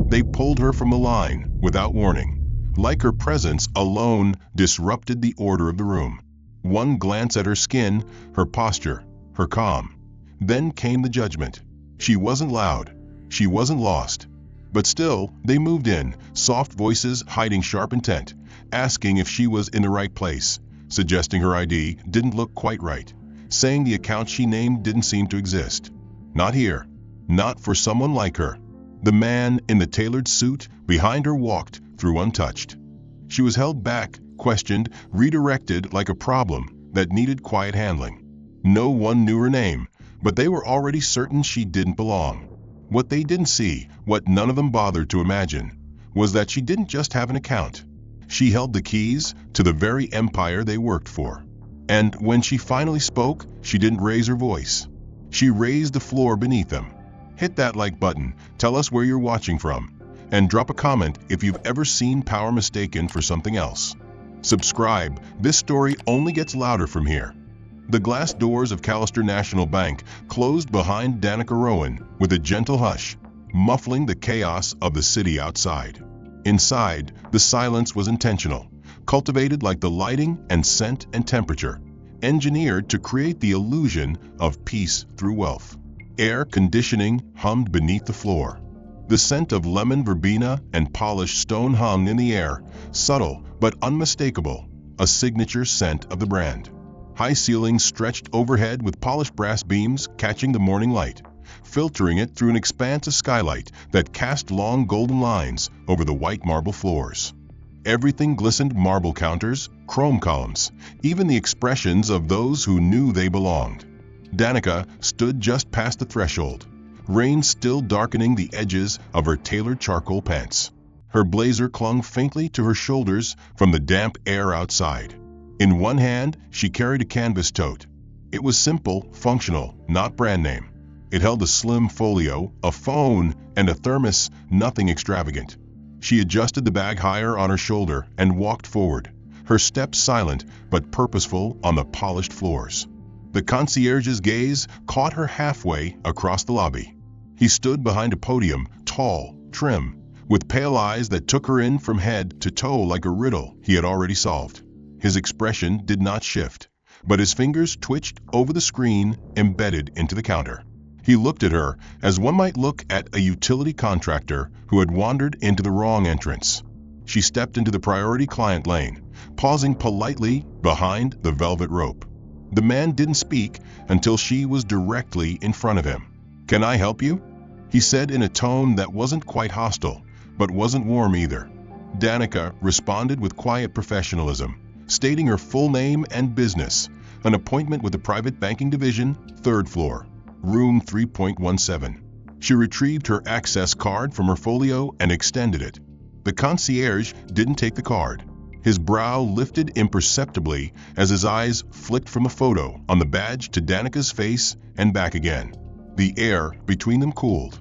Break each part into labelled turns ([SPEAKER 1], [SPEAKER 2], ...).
[SPEAKER 1] They pulled her from the line without warning, like her presence alone disrupted the order of the room. One glance at her skin, her posture, her calm. Then came the judgment. She wasn't loud. She wasn't lost. But still, they moved in, soft voices hiding sharp intent, asking if she was in the right place, suggesting her ID didn't look quite right, saying the account she named didn't seem to exist. Not here. Not for someone like her. The man in the tailored suit behind her walked through untouched. She was held back, questioned, redirected like a problem that needed quiet handling. No one knew her name, but they were already certain she didn't belong. What they didn't see, what none of them bothered to imagine, was that she didn't just have an account. She held the keys to the very empire they worked for. And when she finally spoke, she didn't raise her voice. She raised the floor beneath them. Hit that like button, tell us where you're watching from, and drop a comment if you've ever seen power mistaken for something else. Subscribe, this story only gets louder from here. The glass doors of Callister National Bank closed behind Danica Rowan with a gentle hush, muffling the chaos of the city outside. Inside, the silence was intentional, cultivated like the lighting and scent and temperature, engineered to create the illusion of peace through wealth. Air conditioning hummed beneath the floor. The scent of lemon verbena and polished stone hung in the air, subtle but unmistakable, a signature scent of the brand. High ceilings stretched overhead with polished brass beams catching the morning light, filtering it through an expanse of skylight that cast long golden lines over the white marble floors. Everything glistened: marble counters, chrome columns, even the expressions of those who knew they belonged. Danica stood just past the threshold, rain still darkening the edges of her tailored charcoal pants. Her blazer clung faintly to her shoulders from the damp air outside. In one hand, she carried a canvas tote. It was simple, functional, not brand name. It held a slim folio, a phone, and a thermos, nothing extravagant. She adjusted the bag higher on her shoulder and walked forward, her steps silent but purposeful on the polished floors. The concierge's gaze caught her halfway across the lobby. He stood behind a podium, tall, trim, with pale eyes that took her in from head to toe like a riddle he had already solved. His expression did not shift, but his fingers twitched over the screen embedded into the counter. He looked at her as one might look at a utility contractor who had wandered into the wrong entrance. She stepped into the priority client lane, pausing politely behind the velvet rope. The man didn't speak until she was directly in front of him. "Can I help you?" he said in a tone that wasn't quite hostile, but wasn't warm either. Danica responded with quiet professionalism, stating her full name and business: an appointment with the private banking division, 3rd floor, room 3.17. She retrieved her access card from her folio and extended it. The concierge didn't take the card. His brow lifted imperceptibly as his eyes flicked from a photo on the badge to Danica's face and back again. The air between them cooled.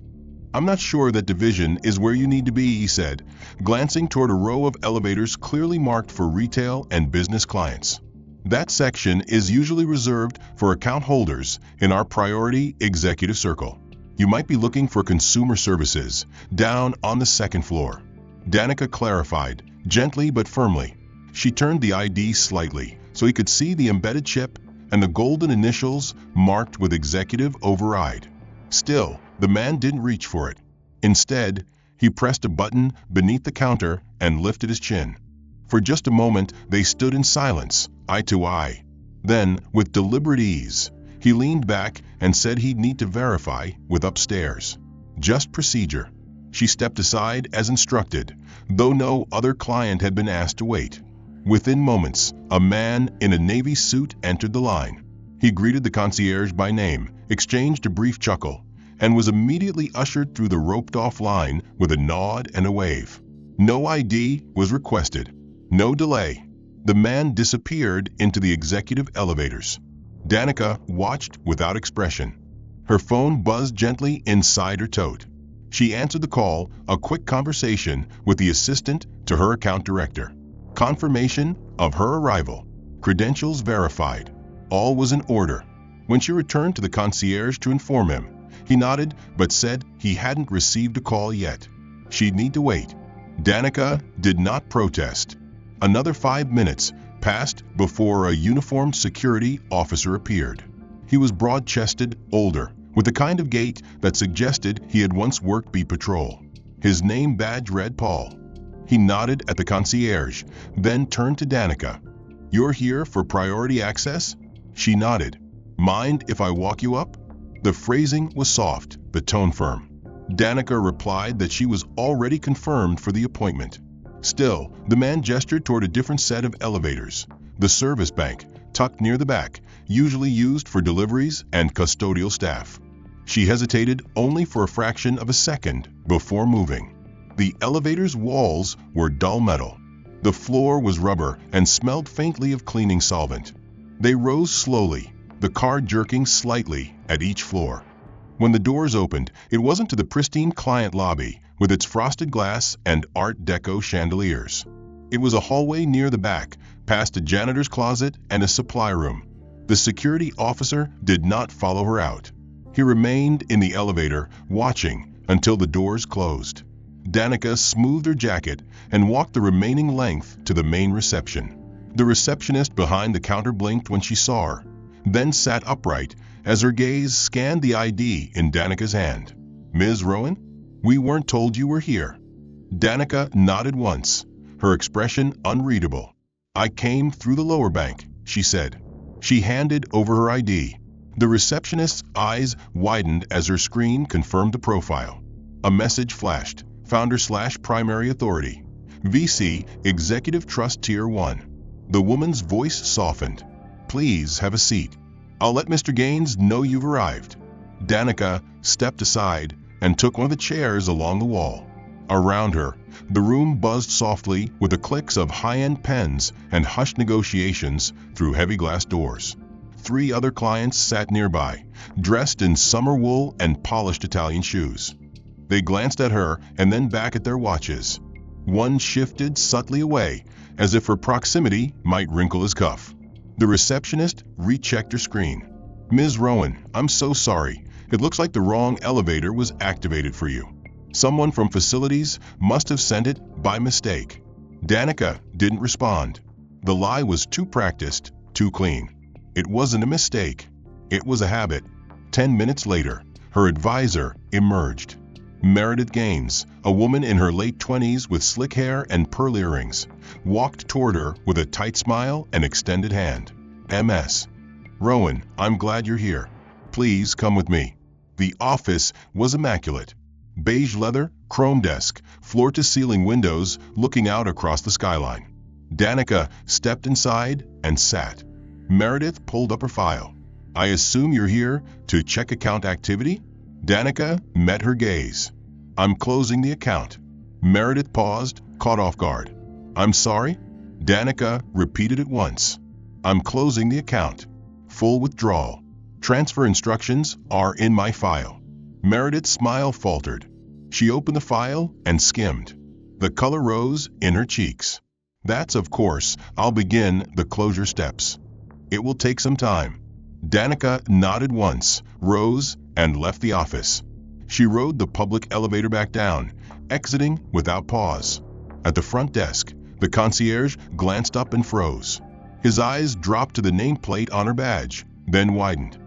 [SPEAKER 1] "I'm not sure that division is where you need to be," he said, glancing toward a row of elevators clearly marked for retail and business clients. "That section is usually reserved for account holders in our priority executive circle. You might be looking for consumer services down on the 2nd floor." Danica clarified, gently but firmly. She turned the ID slightly so he could see the embedded chip and the golden initials marked with executive override. Still, the man didn't reach for it. Instead, he pressed a button beneath the counter and lifted his chin. For just a moment, they stood in silence, eye to eye. Then, with deliberate ease, he leaned back and said he'd need to verify with upstairs. Just procedure. She stepped aside as instructed, though no other client had been asked to wait. Within moments, a man in a navy suit entered the line. He greeted the concierge by name, exchanged a brief chuckle, and was immediately ushered through the roped-off line with a nod and a wave. No ID was requested. No delay. The man disappeared into the executive elevators. Danica watched without expression. Her phone buzzed gently inside her tote. She answered the call, a quick conversation with the assistant to her account director. Confirmation of her arrival. Credentials verified. All was in order. When she returned to the concierge to inform him, he nodded but said he hadn't received a call yet. She'd need to wait. Danica did not protest. Another 5 minutes passed before a uniformed security officer appeared. He was broad-chested, older, with the kind of gait that suggested he had once worked beat patrol. His name badge read Paul. He nodded at the concierge, then turned to Danica. "You're here for priority access?" She nodded. "Mind if I walk you up?" The phrasing was soft, the tone firm. Danica replied that she was already confirmed for the appointment. Still, the man gestured toward a different set of elevators. The service bank, tucked near the back, usually used for deliveries and custodial staff. She hesitated only for a fraction of a second before moving. The elevator's walls were dull metal. The floor was rubber and smelled faintly of cleaning solvent. They rose slowly, the car jerking slightly at each floor. When the doors opened, it wasn't to the pristine client lobby with its frosted glass and Art Deco chandeliers. It was a hallway near the back, past a janitor's closet and a supply room. The security officer did not follow her out. He remained in the elevator, watching until the doors closed. Danica smoothed her jacket and walked the remaining length to the main reception. The receptionist behind the counter blinked when she saw her, then sat upright as her gaze scanned the ID in Danica's hand. "Ms. Rowan? We weren't told you were here." Danica nodded once, her expression unreadable. "I came through the lower bank," she said. She handed over her ID. The receptionist's eyes widened as her screen confirmed the profile. A message flashed. Founder/primary authority. VC, Executive Trust Tier 1. The woman's voice softened. "Please have a seat. I'll let Mr. Gaines know you've arrived." Danica stepped aside and took one of the chairs along the wall. Around her, the room buzzed softly with the clicks of high-end pens and hushed negotiations through heavy glass doors. 3 other clients sat nearby, dressed in summer wool and polished Italian shoes. They glanced at her and then back at their watches. One shifted subtly away, as if her proximity might wrinkle his cuff. The receptionist rechecked her screen. "Ms. Rowan, I'm so sorry. It looks like the wrong elevator was activated for you. Someone from facilities must have sent it by mistake." Danica didn't respond. The lie was too practiced, too clean. It wasn't a mistake. It was a habit. 10 minutes later, her advisor emerged. Meredith Gaines, a woman in her late 20s with slick hair and pearl earrings, walked toward her with a tight smile and extended hand. "Ms. Rowan, I'm glad you're here. Please come with me." The office was immaculate. Beige leather, chrome desk, floor-to-ceiling windows looking out across the skyline. Danica stepped inside and sat. Meredith pulled up her file. "I assume you're here to check account activity?" Danica met her gaze. "I'm closing the account." Meredith paused, caught off guard. "I'm sorry?" Danica repeated it once. "I'm closing the account. Full withdrawal. Transfer instructions are in my file." Meredith's smile faltered. She opened the file and skimmed. The color rose in her cheeks. "That's of course. I'll begin the closure steps. It will take some time." Danica nodded once, rose, and left the office. She rode the public elevator back down, exiting without pause. At the front desk, the concierge glanced up and froze. His eyes dropped to the nameplate on her badge, then widened.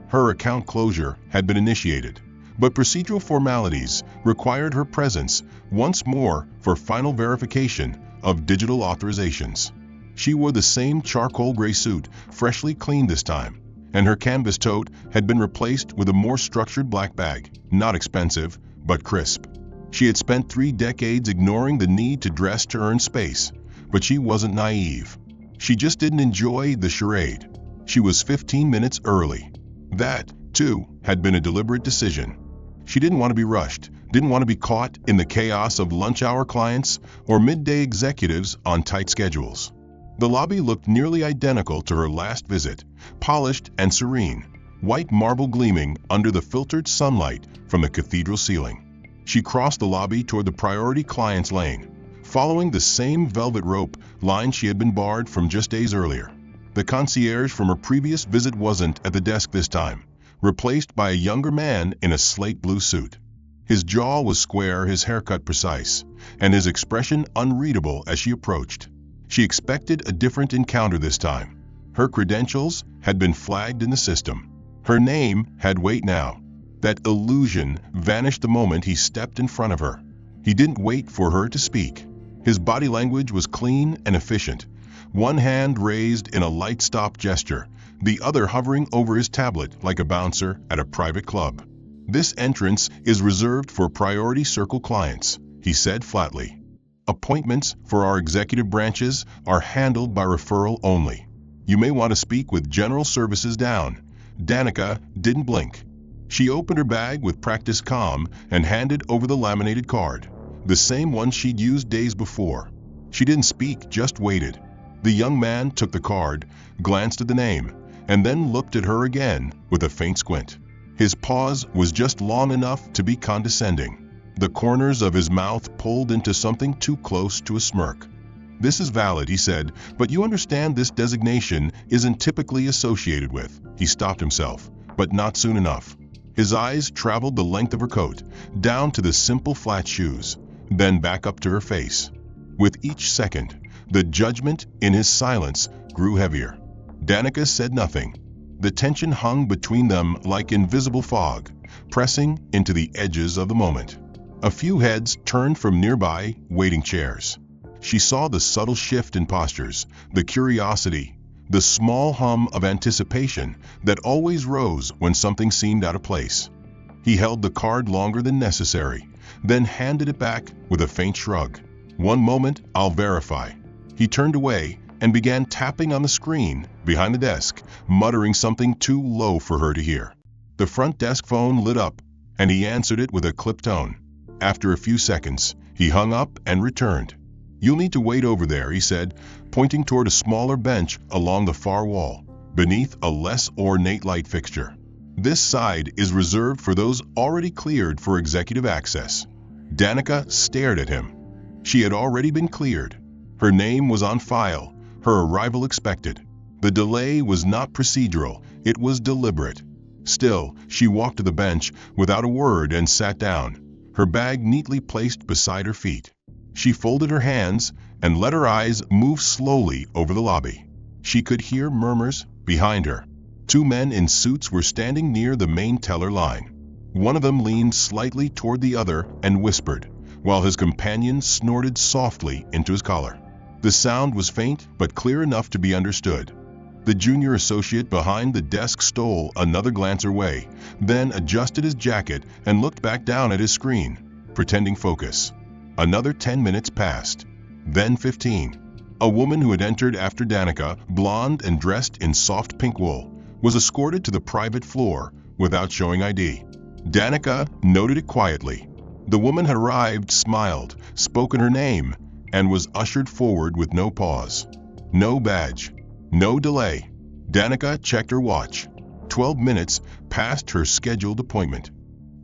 [SPEAKER 1] Her account closure had been initiated, but procedural formalities required her presence once more for final verification of digital authorizations. She wore the same charcoal gray suit, freshly cleaned this time, and her canvas tote had been replaced with a more structured black bag, not expensive, but crisp. She had spent 3 decades ignoring the need to dress to earn space, but she wasn't naive. She just didn't enjoy the charade. She was 15 minutes early. That, too, had been a deliberate decision. She didn't want to be rushed, didn't want to be caught in the chaos of lunch-hour clients or midday executives on tight schedules. The lobby looked nearly identical to her last visit, polished and serene, white marble gleaming under the filtered sunlight from the cathedral ceiling. She crossed the lobby toward the priority clients lane, following the same velvet rope line she had been barred from just days earlier. The concierge from her previous visit wasn't at the desk this time, replaced by a younger man in a slate blue suit. His jaw was square, his haircut precise, and his expression unreadable as she approached. She expected a different encounter this time. Her credentials had been flagged in the system. Her name had weight now. That illusion vanished the moment he stepped in front of her. He didn't wait for her to speak. His body language was clean and efficient. One hand raised in a light stop gesture, the other hovering over his tablet like a bouncer at a private club. "This entrance is reserved for priority circle clients," he said flatly. "Appointments for our executive branches are handled by referral only. You may want to speak with general services down." Danica didn't blink. She opened her bag with practiced calm and handed over the laminated card, the same one she'd used days before. She didn't speak, just waited. The young man took the card, glanced at the name, and then looked at her again with a faint squint. His pause was just long enough to be condescending. The corners of his mouth pulled into something too close to a smirk. "This is valid," he said, "but you understand this designation isn't typically associated with." He stopped himself, but not soon enough. His eyes traveled the length of her coat, down to the simple flat shoes, then back up to her face. With each second, the judgment in his silence grew heavier. Danica said nothing. The tension hung between them like invisible fog, pressing into the edges of the moment. A few heads turned from nearby waiting chairs. She saw the subtle shift in postures, the curiosity, the small hum of anticipation that always rose when something seemed out of place. He held the card longer than necessary, then handed it back with a faint shrug. "One moment, I'll verify." He turned away and began tapping on the screen behind the desk, muttering something too low for her to hear. The front desk phone lit up, and he answered it with a clipped tone. After a few seconds, he hung up and returned. "You'll need to wait over there," he said, pointing toward a smaller bench along the far wall, beneath a less ornate light fixture. "This side is reserved for those already cleared for executive access." Danica stared at him. She had already been cleared. Her name was on file, her arrival expected. The delay was not procedural, it was deliberate. Still, she walked to the bench without a word and sat down, her bag neatly placed beside her feet. She folded her hands and let her eyes move slowly over the lobby. She could hear murmurs behind her. Two men in suits were standing near the main teller line. One of them leaned slightly toward the other and whispered, while his companion snorted softly into his collar. The sound was faint but clear enough to be understood. The junior associate behind the desk stole another glance her way, then adjusted his jacket and looked back down at his screen, pretending focus. Another 10 minutes passed, then 15. A woman who had entered after Danica, blonde and dressed in soft pink wool, was escorted to the private floor without showing ID. Danica noted it quietly. The woman had arrived, smiled, spoken her name, and was ushered forward with no pause. No badge. No delay. Danica checked her watch. 12 minutes past her scheduled appointment.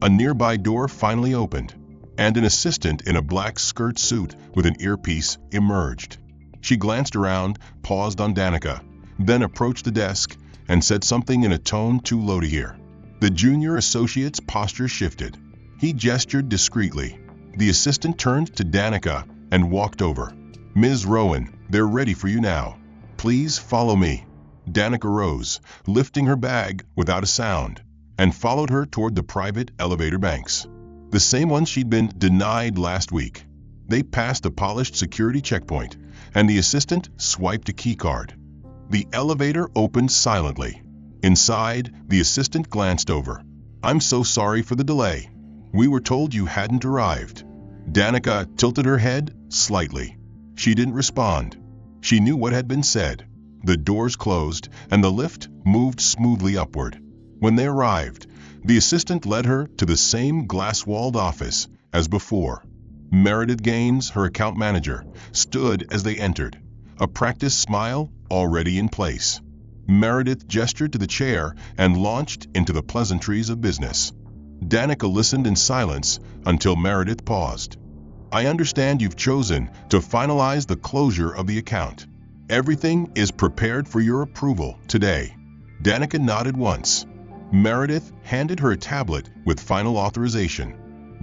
[SPEAKER 1] A nearby door finally opened, and an assistant in a black skirt suit with an earpiece emerged. She glanced around, paused on Danica, then approached the desk and said something in a tone too low to hear. The junior associate's posture shifted. He gestured discreetly. The assistant turned to Danica and walked over. "Ms. Rowan, they're ready for you now. Please follow me." Danica rose, lifting her bag without a sound, and followed her toward the private elevator banks. The same one she'd been denied last week. They passed a polished security checkpoint, and the assistant swiped a keycard. The elevator opened silently. Inside, the assistant glanced over. "I'm so sorry for the delay. We were told you hadn't arrived." Danica tilted her head slightly. She didn't respond. She knew what had been said. The doors closed, and the lift moved smoothly upward. When they arrived, the assistant led her to the same glass-walled office as before. Meredith Gaines, her account manager, stood as they entered, a practiced smile already in place. Meredith gestured to the chair and launched into the pleasantries of business. Danica listened in silence until Meredith paused. "I understand you've chosen to finalize the closure of the account. Everything is prepared for your approval today." Danica nodded once. Meredith handed her a tablet with final authorization.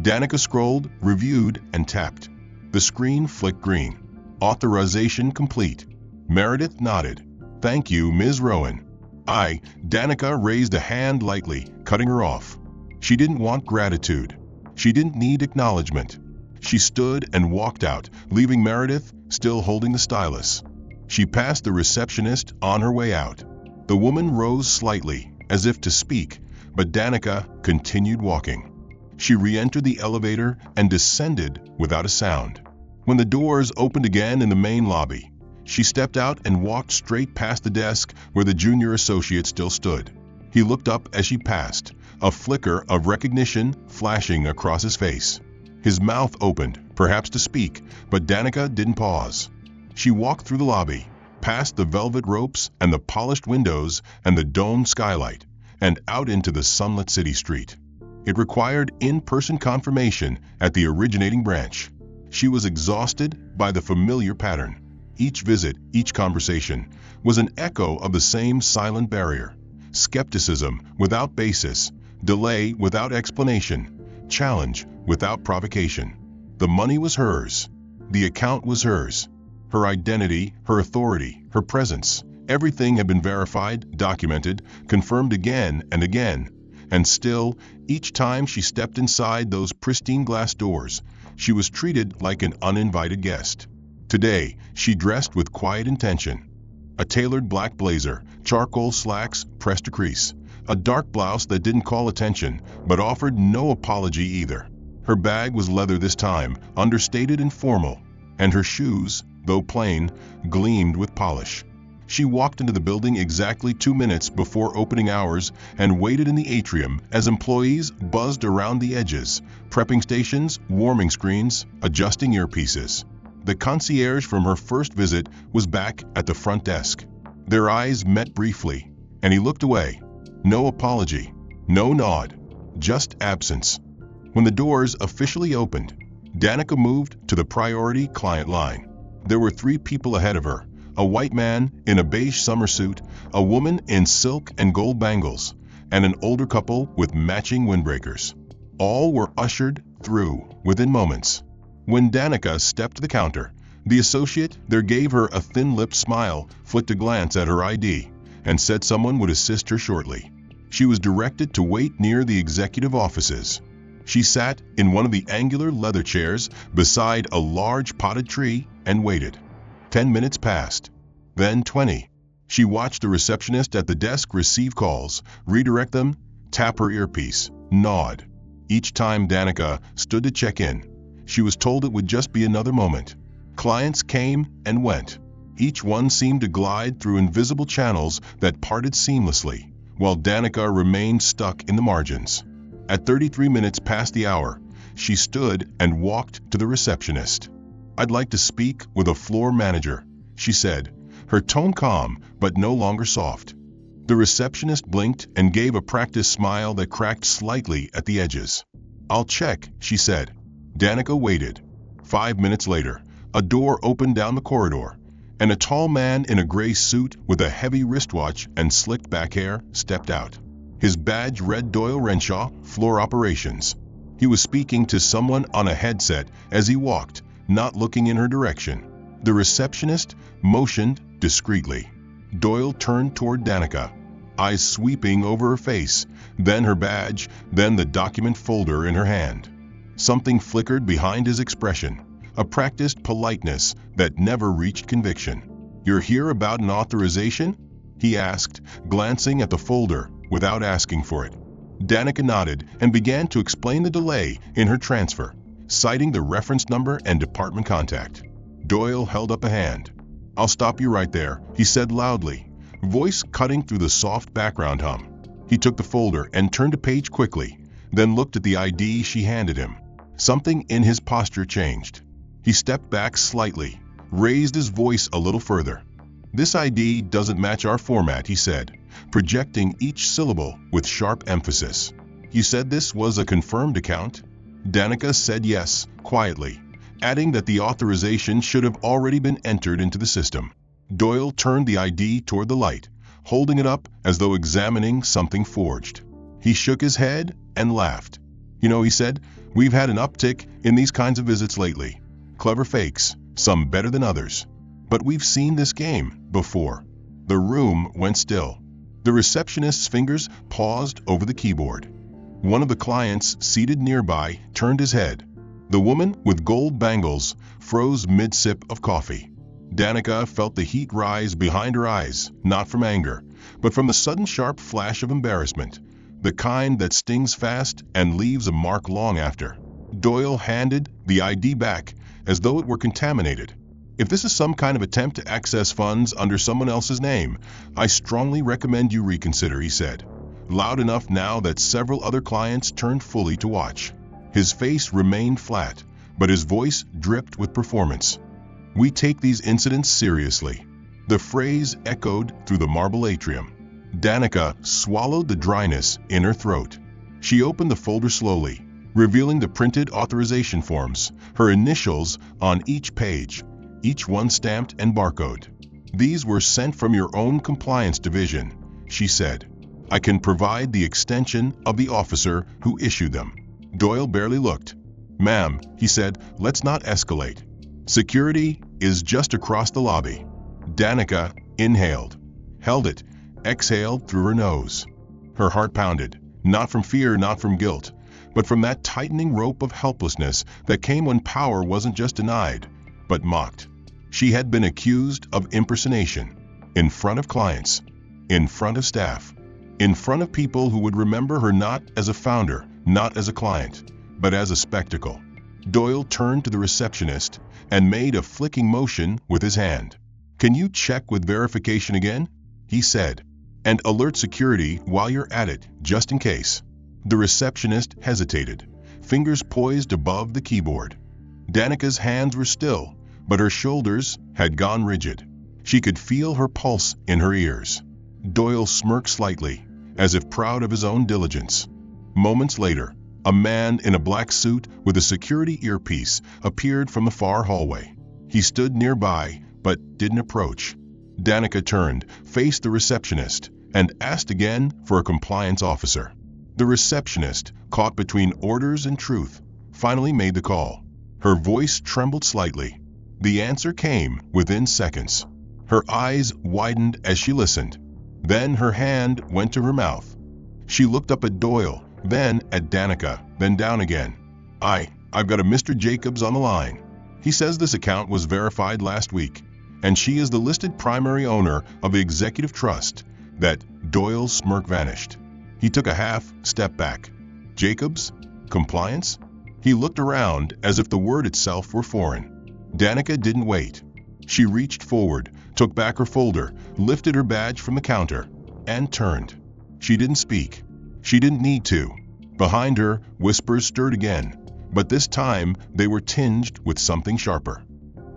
[SPEAKER 1] Danica scrolled, reviewed, and tapped. The screen flicked green. Authorization complete. Meredith nodded. Thank you, Ms. Rowan. Danica raised a hand lightly, cutting her off. She didn't want gratitude. She didn't need acknowledgement. She stood and walked out, leaving Meredith still holding the stylus. She passed the receptionist on her way out. The woman rose slightly, as if to speak, but Danica continued walking. She re-entered the elevator and descended without a sound. When the doors opened again in the main lobby, she stepped out and walked straight past the desk where the junior associate still stood. He looked up as she passed, a flicker of recognition flashing across his face. His mouth opened, perhaps to speak, but Danica didn't pause. She walked through the lobby, past the velvet ropes and the polished windows and the domed skylight, and out into the sunlit city street. It required in-person confirmation at the originating branch. She was exhausted by the familiar pattern. Each visit, each conversation, was an echo of the same silent barrier. Skepticism without basis, delay without explanation, challenge without provocation. The money was hers. The account was hers. Her identity, her authority, her presence, everything had been verified, documented, confirmed again and again. And still, each time she stepped inside those pristine glass doors, she was treated like an uninvited guest. Today, she dressed with quiet intention. A tailored black blazer, charcoal slacks pressed to crease, a dark blouse that didn't call attention, but offered no apology either. Her bag was leather this time, understated and formal, and her shoes, though plain, gleamed with polish. She walked into the building exactly 2 minutes before opening hours and waited in the atrium as employees buzzed around the edges, prepping stations, warming screens, adjusting earpieces. The concierge from her first visit was back at the front desk. Their eyes met briefly, and he looked away. No apology, no nod, just absence. When the doors officially opened, Danica moved to the priority client line. There were 3 people ahead of her, a white man in a beige summer suit, a woman in silk and gold bangles, and an older couple with matching windbreakers. All were ushered through within moments. When Danica stepped to the counter, the associate there gave her a thin-lipped smile, flicked a glance at her ID, and said someone would assist her shortly. She was directed to wait near the executive offices. She sat in one of the angular leather chairs beside a large potted tree and waited. 10 minutes passed, then 20. She watched the receptionist at the desk receive calls, redirect them, tap her earpiece, nod. Each time Danica stood to check in, she was told it would just be another moment. Clients came and went. Each one seemed to glide through invisible channels that parted seamlessly, while Danica remained stuck in the margins. At 33 minutes past the hour, she stood and walked to the receptionist. "I'd like to speak with a floor manager," she said, her tone calm but no longer soft. The receptionist blinked and gave a practiced smile that cracked slightly at the edges. "I'll check," she said. Danica waited. 5 minutes later, a door opened down the corridor, and a tall man in a gray suit with a heavy wristwatch and slicked back hair stepped out. His badge read Doyle Renshaw, Floor Operations. He was speaking to someone on a headset as he walked, not looking in her direction. The receptionist motioned discreetly. Doyle turned toward Danica, eyes sweeping over her face, then her badge, then the document folder in her hand. Something flickered behind his expression, a practiced politeness that never reached conviction. "You're here about an authorization?" he asked, glancing at the folder without asking for it. Danica nodded and began to explain the delay in her transfer, citing the reference number and department contact. Doyle held up a hand. "I'll stop you right there," he said loudly, voice cutting through the soft background hum. He took the folder and turned a page quickly, then looked at the ID she handed him. Something in his posture changed. He stepped back slightly, raised his voice a little further. "This ID doesn't match our format," he said, projecting each syllable with sharp emphasis. "You said this was a confirmed account?" Danica said yes, quietly, adding that the authorization should have already been entered into the system. Doyle turned the ID toward the light, holding it up as though examining something forged. He shook his head and laughed. "You know," he said, We've had an uptick in these kinds of visits lately. Clever fakes, some better than others. But we've seen this game before." The room went still. The receptionist's fingers paused over the keyboard. One of the clients seated nearby turned his head. The woman with gold bangles froze mid-sip of coffee. Danica felt the heat rise behind her eyes, not from anger, but from the sudden sharp flash of embarrassment, the kind that stings fast and leaves a mark long after. Doyle handed the ID back as though it were contaminated. "If this is some kind of attempt to access funds under someone else's name, I strongly recommend you reconsider," he said, loud enough now that several other clients turned fully to watch. His face remained flat, but his voice dripped with performance. "We take these incidents seriously." The phrase echoed through the marble atrium. Danica swallowed the dryness in her throat. She opened the folder slowly, revealing the printed authorization forms, her initials on each page, each one stamped and barcoded. "These were sent from your own compliance division," she said. "I can provide the extension of the officer who issued them." Doyle barely looked. "Ma'am," he said, "let's not escalate. Security is just across the lobby." Danica inhaled, held it, exhaled through her nose. Her heart pounded, not from fear, not from guilt, but from that tightening rope of helplessness that came when power wasn't just denied, but mocked. She had been accused of impersonation, in front of clients, in front of staff, in front of people who would remember her not as a founder, not as a client, but as a spectacle. Doyle turned to the receptionist and made a flicking motion with his hand. "Can you check with verification again?" he said. "And alert security while you're at it, just in case." The receptionist hesitated, fingers poised above the keyboard. Danica's hands were still, but her shoulders had gone rigid. She could feel her pulse in her ears. Doyle smirked slightly, as if proud of his own diligence. Moments later, a man in a black suit with a security earpiece appeared from the far hallway. He stood nearby, but didn't approach. Danica turned, faced the receptionist, and asked again for a compliance officer. The receptionist, caught between orders and truth, finally made the call. Her voice trembled slightly. The answer came within seconds. Her eyes widened as she listened. Then her hand went to her mouth. She looked up at Doyle, then at Danica, then down again. I've got a Mr. Jacobs on the line. He says this account was verified last week, and she is the listed primary owner of the executive trust." That Doyle's smirk vanished. He took a half-step back. "Jacobs? Compliance?" He looked around as if the word itself were foreign. Danica didn't wait. She reached forward, took back her folder, lifted her badge from the counter, and turned. She didn't speak. She didn't need to. Behind her, whispers stirred again, but this time they were tinged with something sharper.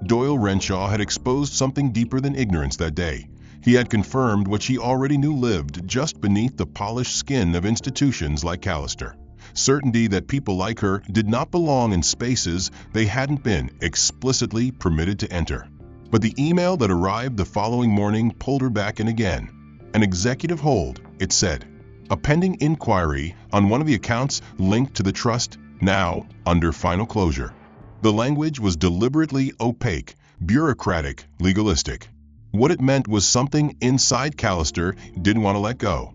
[SPEAKER 1] Doyle Renshaw had exposed something deeper than ignorance that day. He had confirmed what she already knew lived just beneath the polished skin of institutions like Callister. Certainty that people like her did not belong in spaces they hadn't been explicitly permitted to enter. But the email that arrived the following morning pulled her back in again. An executive hold, it said. A pending inquiry on one of the accounts linked to the trust, now under final closure. The language was deliberately opaque, bureaucratic, legalistic. What it meant was something inside Callister didn't want to let go.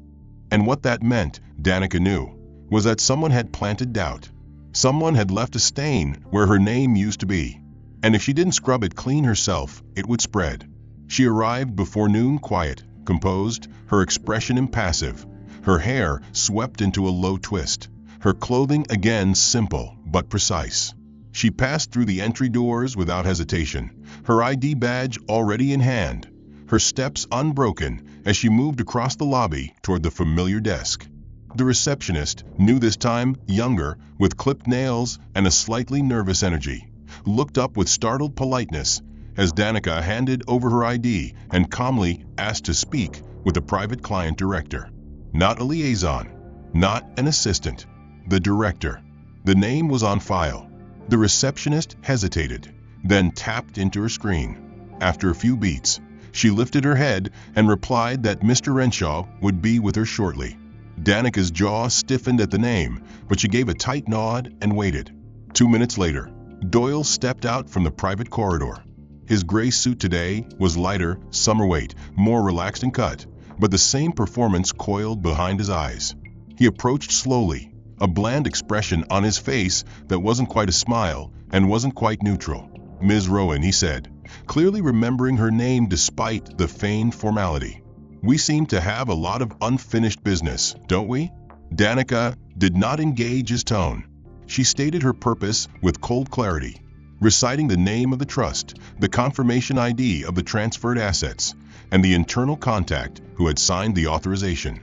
[SPEAKER 1] And what that meant, Danica knew, was that someone had planted doubt. Someone had left a stain where her name used to be. And if she didn't scrub it clean herself, it would spread. She arrived before noon quiet, composed, her expression impassive, her hair swept into a low twist, her clothing again simple but precise. She passed through the entry doors without hesitation, her ID badge already in hand, her steps unbroken as she moved across the lobby toward the familiar desk. The receptionist, new this time, younger, with clipped nails and a slightly nervous energy, looked up with startled politeness as Danica handed over her ID and calmly asked to speak with the private client director. Not a liaison, not an assistant, the director. The name was on file. The receptionist hesitated, then tapped into her screen. After a few beats, she lifted her head and replied that Mr. Renshaw would be with her shortly. Danica's jaw stiffened at the name, but she gave a tight nod and waited. 2 minutes later, Doyle stepped out from the private corridor. His gray suit today was lighter, summer weight, more relaxed in cut, but the same performance coiled behind his eyes. He approached slowly, a bland expression on his face that wasn't quite a smile and wasn't quite neutral. "Ms. Rowan," he said, clearly remembering her name despite the feigned formality. "We seem to have a lot of unfinished business, don't we?" Danica did not engage his tone. She stated her purpose with cold clarity, reciting the name of the trust, the confirmation ID of the transferred assets, and the internal contact who had signed the authorization.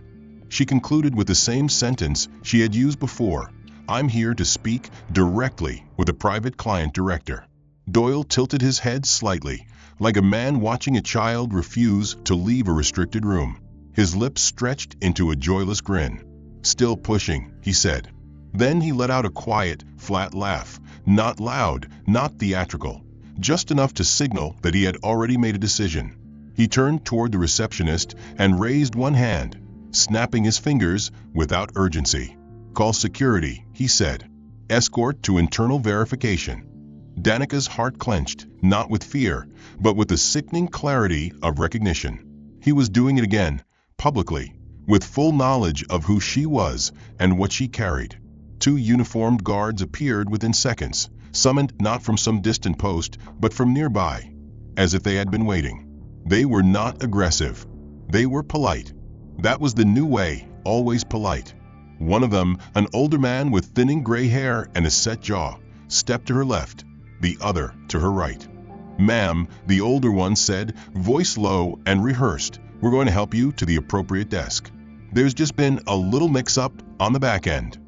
[SPEAKER 1] She concluded with the same sentence she had used before: "I'm here to speak directly with a private client director." Doyle tilted his head slightly, like a man watching a child refuse to leave a restricted room. His lips stretched into a joyless grin. "Still pushing," he said. Then he let out a quiet, flat laugh, not loud, not theatrical, just enough to signal that he had already made a decision. He turned toward the receptionist and raised one hand, snapping his fingers without urgency. "Call security," he said. "Escort to internal verification." Danica's heart clenched, not with fear, but with the sickening clarity of recognition. He was doing it again, publicly, with full knowledge of who she was and what she carried. 2 uniformed guards appeared within seconds, summoned not from some distant post, but from nearby, as if they had been waiting. They were not aggressive. They were polite. That was the new way, always polite. One of them, an older man with thinning gray hair and a set jaw, stepped to her left, the other to her right. "Ma'am," the older one said, voice low and rehearsed, "we're going to help you to the appropriate desk. There's just been a little mix-up on the back end."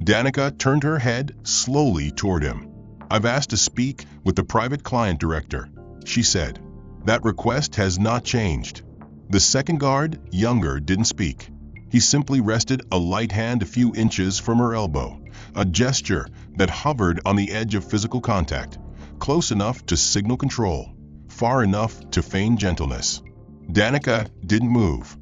[SPEAKER 1] Danica turned her head slowly toward him. "I've asked to speak with the private client director," she said. "That request has not changed." The second guard, younger, didn't speak. He simply rested a light hand a few inches from her elbow, a gesture that hovered on the edge of physical contact, close enough to signal control, far enough to feign gentleness. Danica didn't move.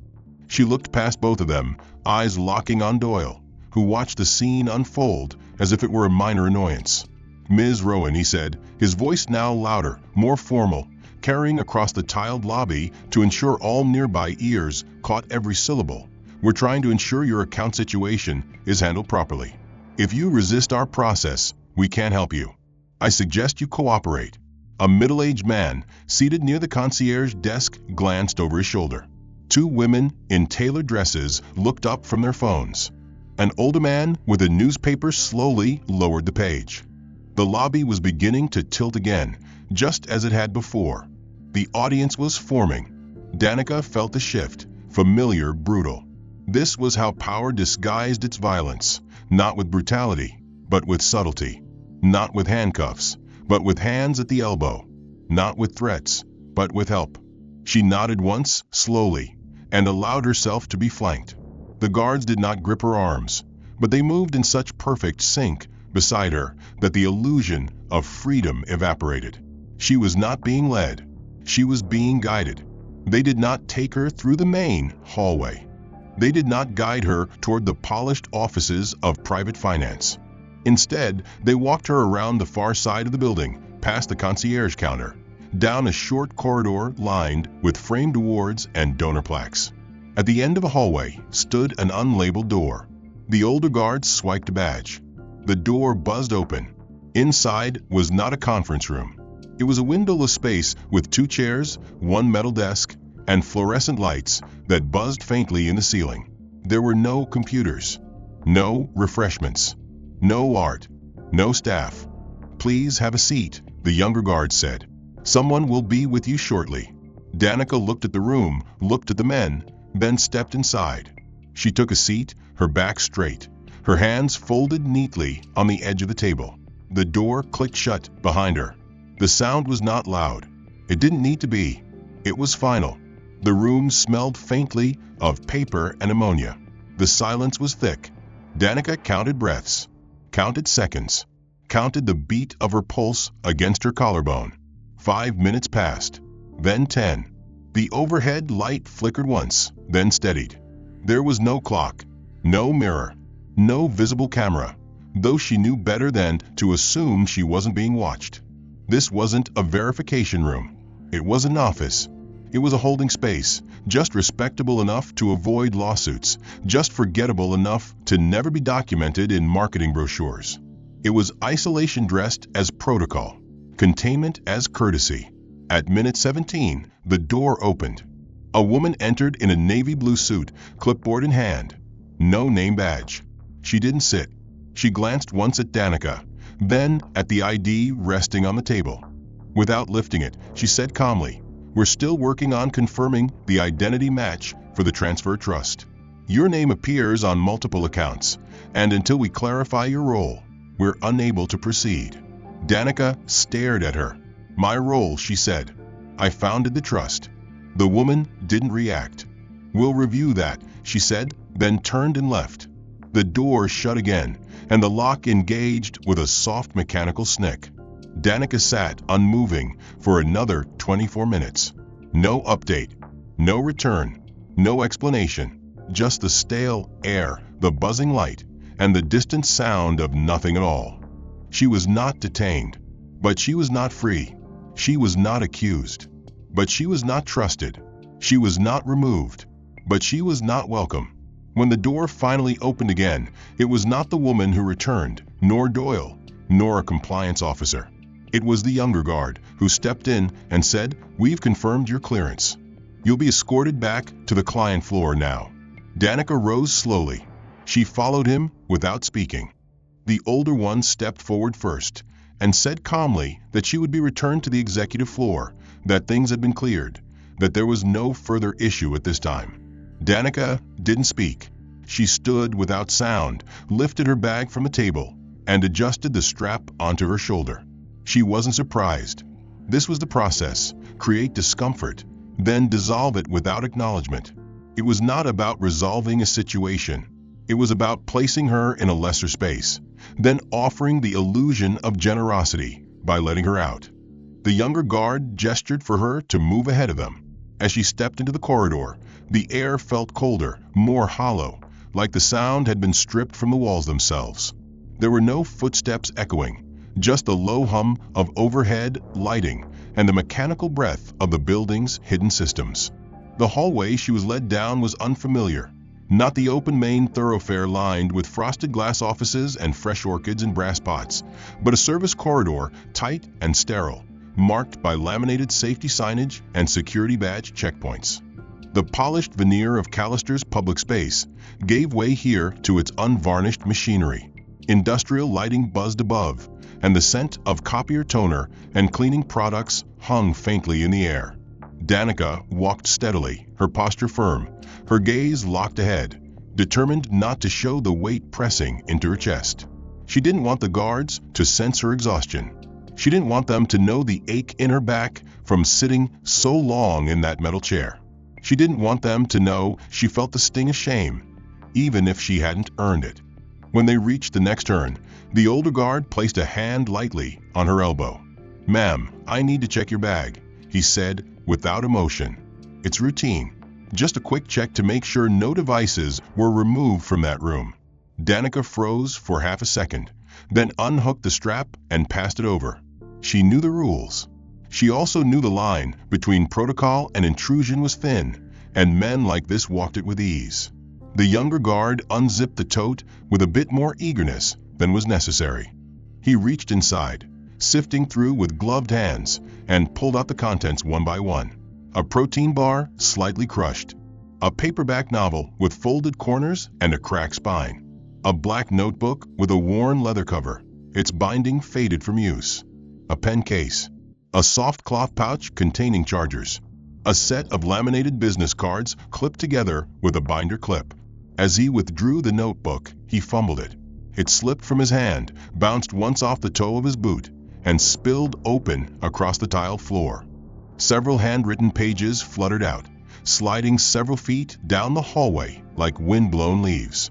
[SPEAKER 1] She looked past both of them, eyes locking on Doyle, who watched the scene unfold as if it were a minor annoyance. "Ms. Rowan," he said, his voice now louder, more formal, carrying across the tiled lobby to ensure all nearby ears caught every syllable. "We're trying to ensure your account situation is handled properly. If you resist our process, we can't help you. I suggest you cooperate." A middle-aged man, seated near the concierge desk, glanced over his shoulder. 2 women in tailored dresses looked up from their phones. An older man with a newspaper slowly lowered the page. The lobby was beginning to tilt again, just as it had before. The audience was forming. Danica felt the shift, familiar, brutal. This was how power disguised its violence, not with brutality, but with subtlety. Not with handcuffs, but with hands at the elbow. Not with threats, but with help. She nodded once, slowly, and allowed herself to be flanked. The guards did not grip her arms, but they moved in such perfect sync beside her that the illusion of freedom evaporated. She was not being led. She was being guided. They did not take her through the main hallway. They did not guide her toward the polished offices of private finance. Instead, they walked her around the far side of the building, past the concierge counter, down a short corridor lined with framed awards and donor plaques. At the end of a hallway stood an unlabeled door. The older guard swiped a badge. The door buzzed open. Inside was not a conference room. It was a windowless space with 2 chairs, 1 metal desk, and fluorescent lights that buzzed faintly in the ceiling. There were no computers, no refreshments, no art, no staff. "Please have a seat," the younger guard said. "Someone will be with you shortly." Danica looked at the room, looked at the men, then stepped inside. She took a seat, her back straight, her hands folded neatly on the edge of the table. The door clicked shut behind her. The sound was not loud. It didn't need to be. It was final. The room smelled faintly of paper and ammonia. The silence was thick. Danica counted breaths, counted seconds, counted the beat of her pulse against her collarbone. 5 minutes passed, then 10. The overhead light flickered once, then steadied. There was no clock, No mirror. No visible camera, though she knew better than to assume she wasn't being watched. This wasn't a verification room. It was an office. It was a holding space, just respectable enough to avoid lawsuits, just forgettable enough to never be documented in marketing brochures. It was isolation dressed as protocol, containment as courtesy. At minute 17, the door opened. A woman entered in a navy blue suit, clipboard in hand. No name badge. She didn't sit. She glanced once at Danica, then at the ID resting on the table. Without lifting it, she said calmly, "We're still working on confirming the identity match for the transfer trust. Your name appears on multiple accounts, and until we clarify your role, we're unable to proceed." Danica stared at her. "My role," she said. "I founded the trust." The woman didn't react. "We'll review that," she said, then turned and left. The door shut again, and the lock engaged with a soft mechanical snick. Danica sat unmoving for another 24 minutes. No update, no return, no explanation, just the stale air, the buzzing light, and the distant sound of nothing at all. She was not detained, but she was not free. She was not accused, but she was not trusted. She was not removed, but she was not welcome. When the door finally opened again, it was not the woman who returned, nor Doyle, nor a compliance officer. It was the younger guard who stepped in and said, "We've confirmed your clearance. You'll be escorted back to the client floor now." Danica rose slowly. She followed him without speaking. The older one stepped forward first and said calmly that she would be returned to the executive floor, that things had been cleared, that there was no further issue at this time. Danica didn't speak. She stood without sound, lifted her bag from the table, and adjusted the strap onto her shoulder. She wasn't surprised. This was the process: create discomfort, then dissolve it without acknowledgement. It was not about resolving a situation. It was about placing her in a lesser space, then offering the illusion of generosity by letting her out. The younger guard gestured for her to move ahead of them. As she stepped into the corridor, the air felt colder, more hollow, like the sound had been stripped from the walls themselves. There were no footsteps echoing, just the low hum of overhead lighting and the mechanical breath of the building's hidden systems. The hallway she was led down was unfamiliar. Not the open main thoroughfare lined with frosted glass offices and fresh orchids in brass pots, but a service corridor, tight and sterile, marked by laminated safety signage and security badge checkpoints. The polished veneer of Callister's public space gave way here to its unvarnished machinery. Industrial lighting buzzed above, and the scent of copier toner and cleaning products hung faintly in the air. Danica walked steadily, her posture firm, her gaze locked ahead, determined not to show the weight pressing into her chest. She didn't want the guards to sense her exhaustion. She didn't want them to know the ache in her back from sitting so long in that metal chair. She didn't want them to know she felt the sting of shame, even if she hadn't earned it. When they reached the next turn, the older guard placed a hand lightly on her elbow. "Ma'am, I need to check your bag," he said without emotion. "It's routine. Just a quick check to make sure no devices were removed from that room." Danica froze for half a second, then unhooked the strap and passed it over. She knew the rules. She also knew the line between protocol and intrusion was thin, and men like this walked it with ease. The younger guard unzipped the tote with a bit more eagerness than was necessary. He reached inside, sifting through with gloved hands, and pulled out the contents one by one. A protein bar slightly crushed, a paperback novel with folded corners and a cracked spine, a black notebook with a worn leather cover, its binding faded from use, a pen case, a soft cloth pouch containing chargers, a set of laminated business cards clipped together with a binder clip. As he withdrew the notebook, he fumbled it. It slipped from his hand, bounced once off the toe of his boot, and spilled open across the tiled floor. Several handwritten pages fluttered out, sliding several feet down the hallway like wind-blown leaves.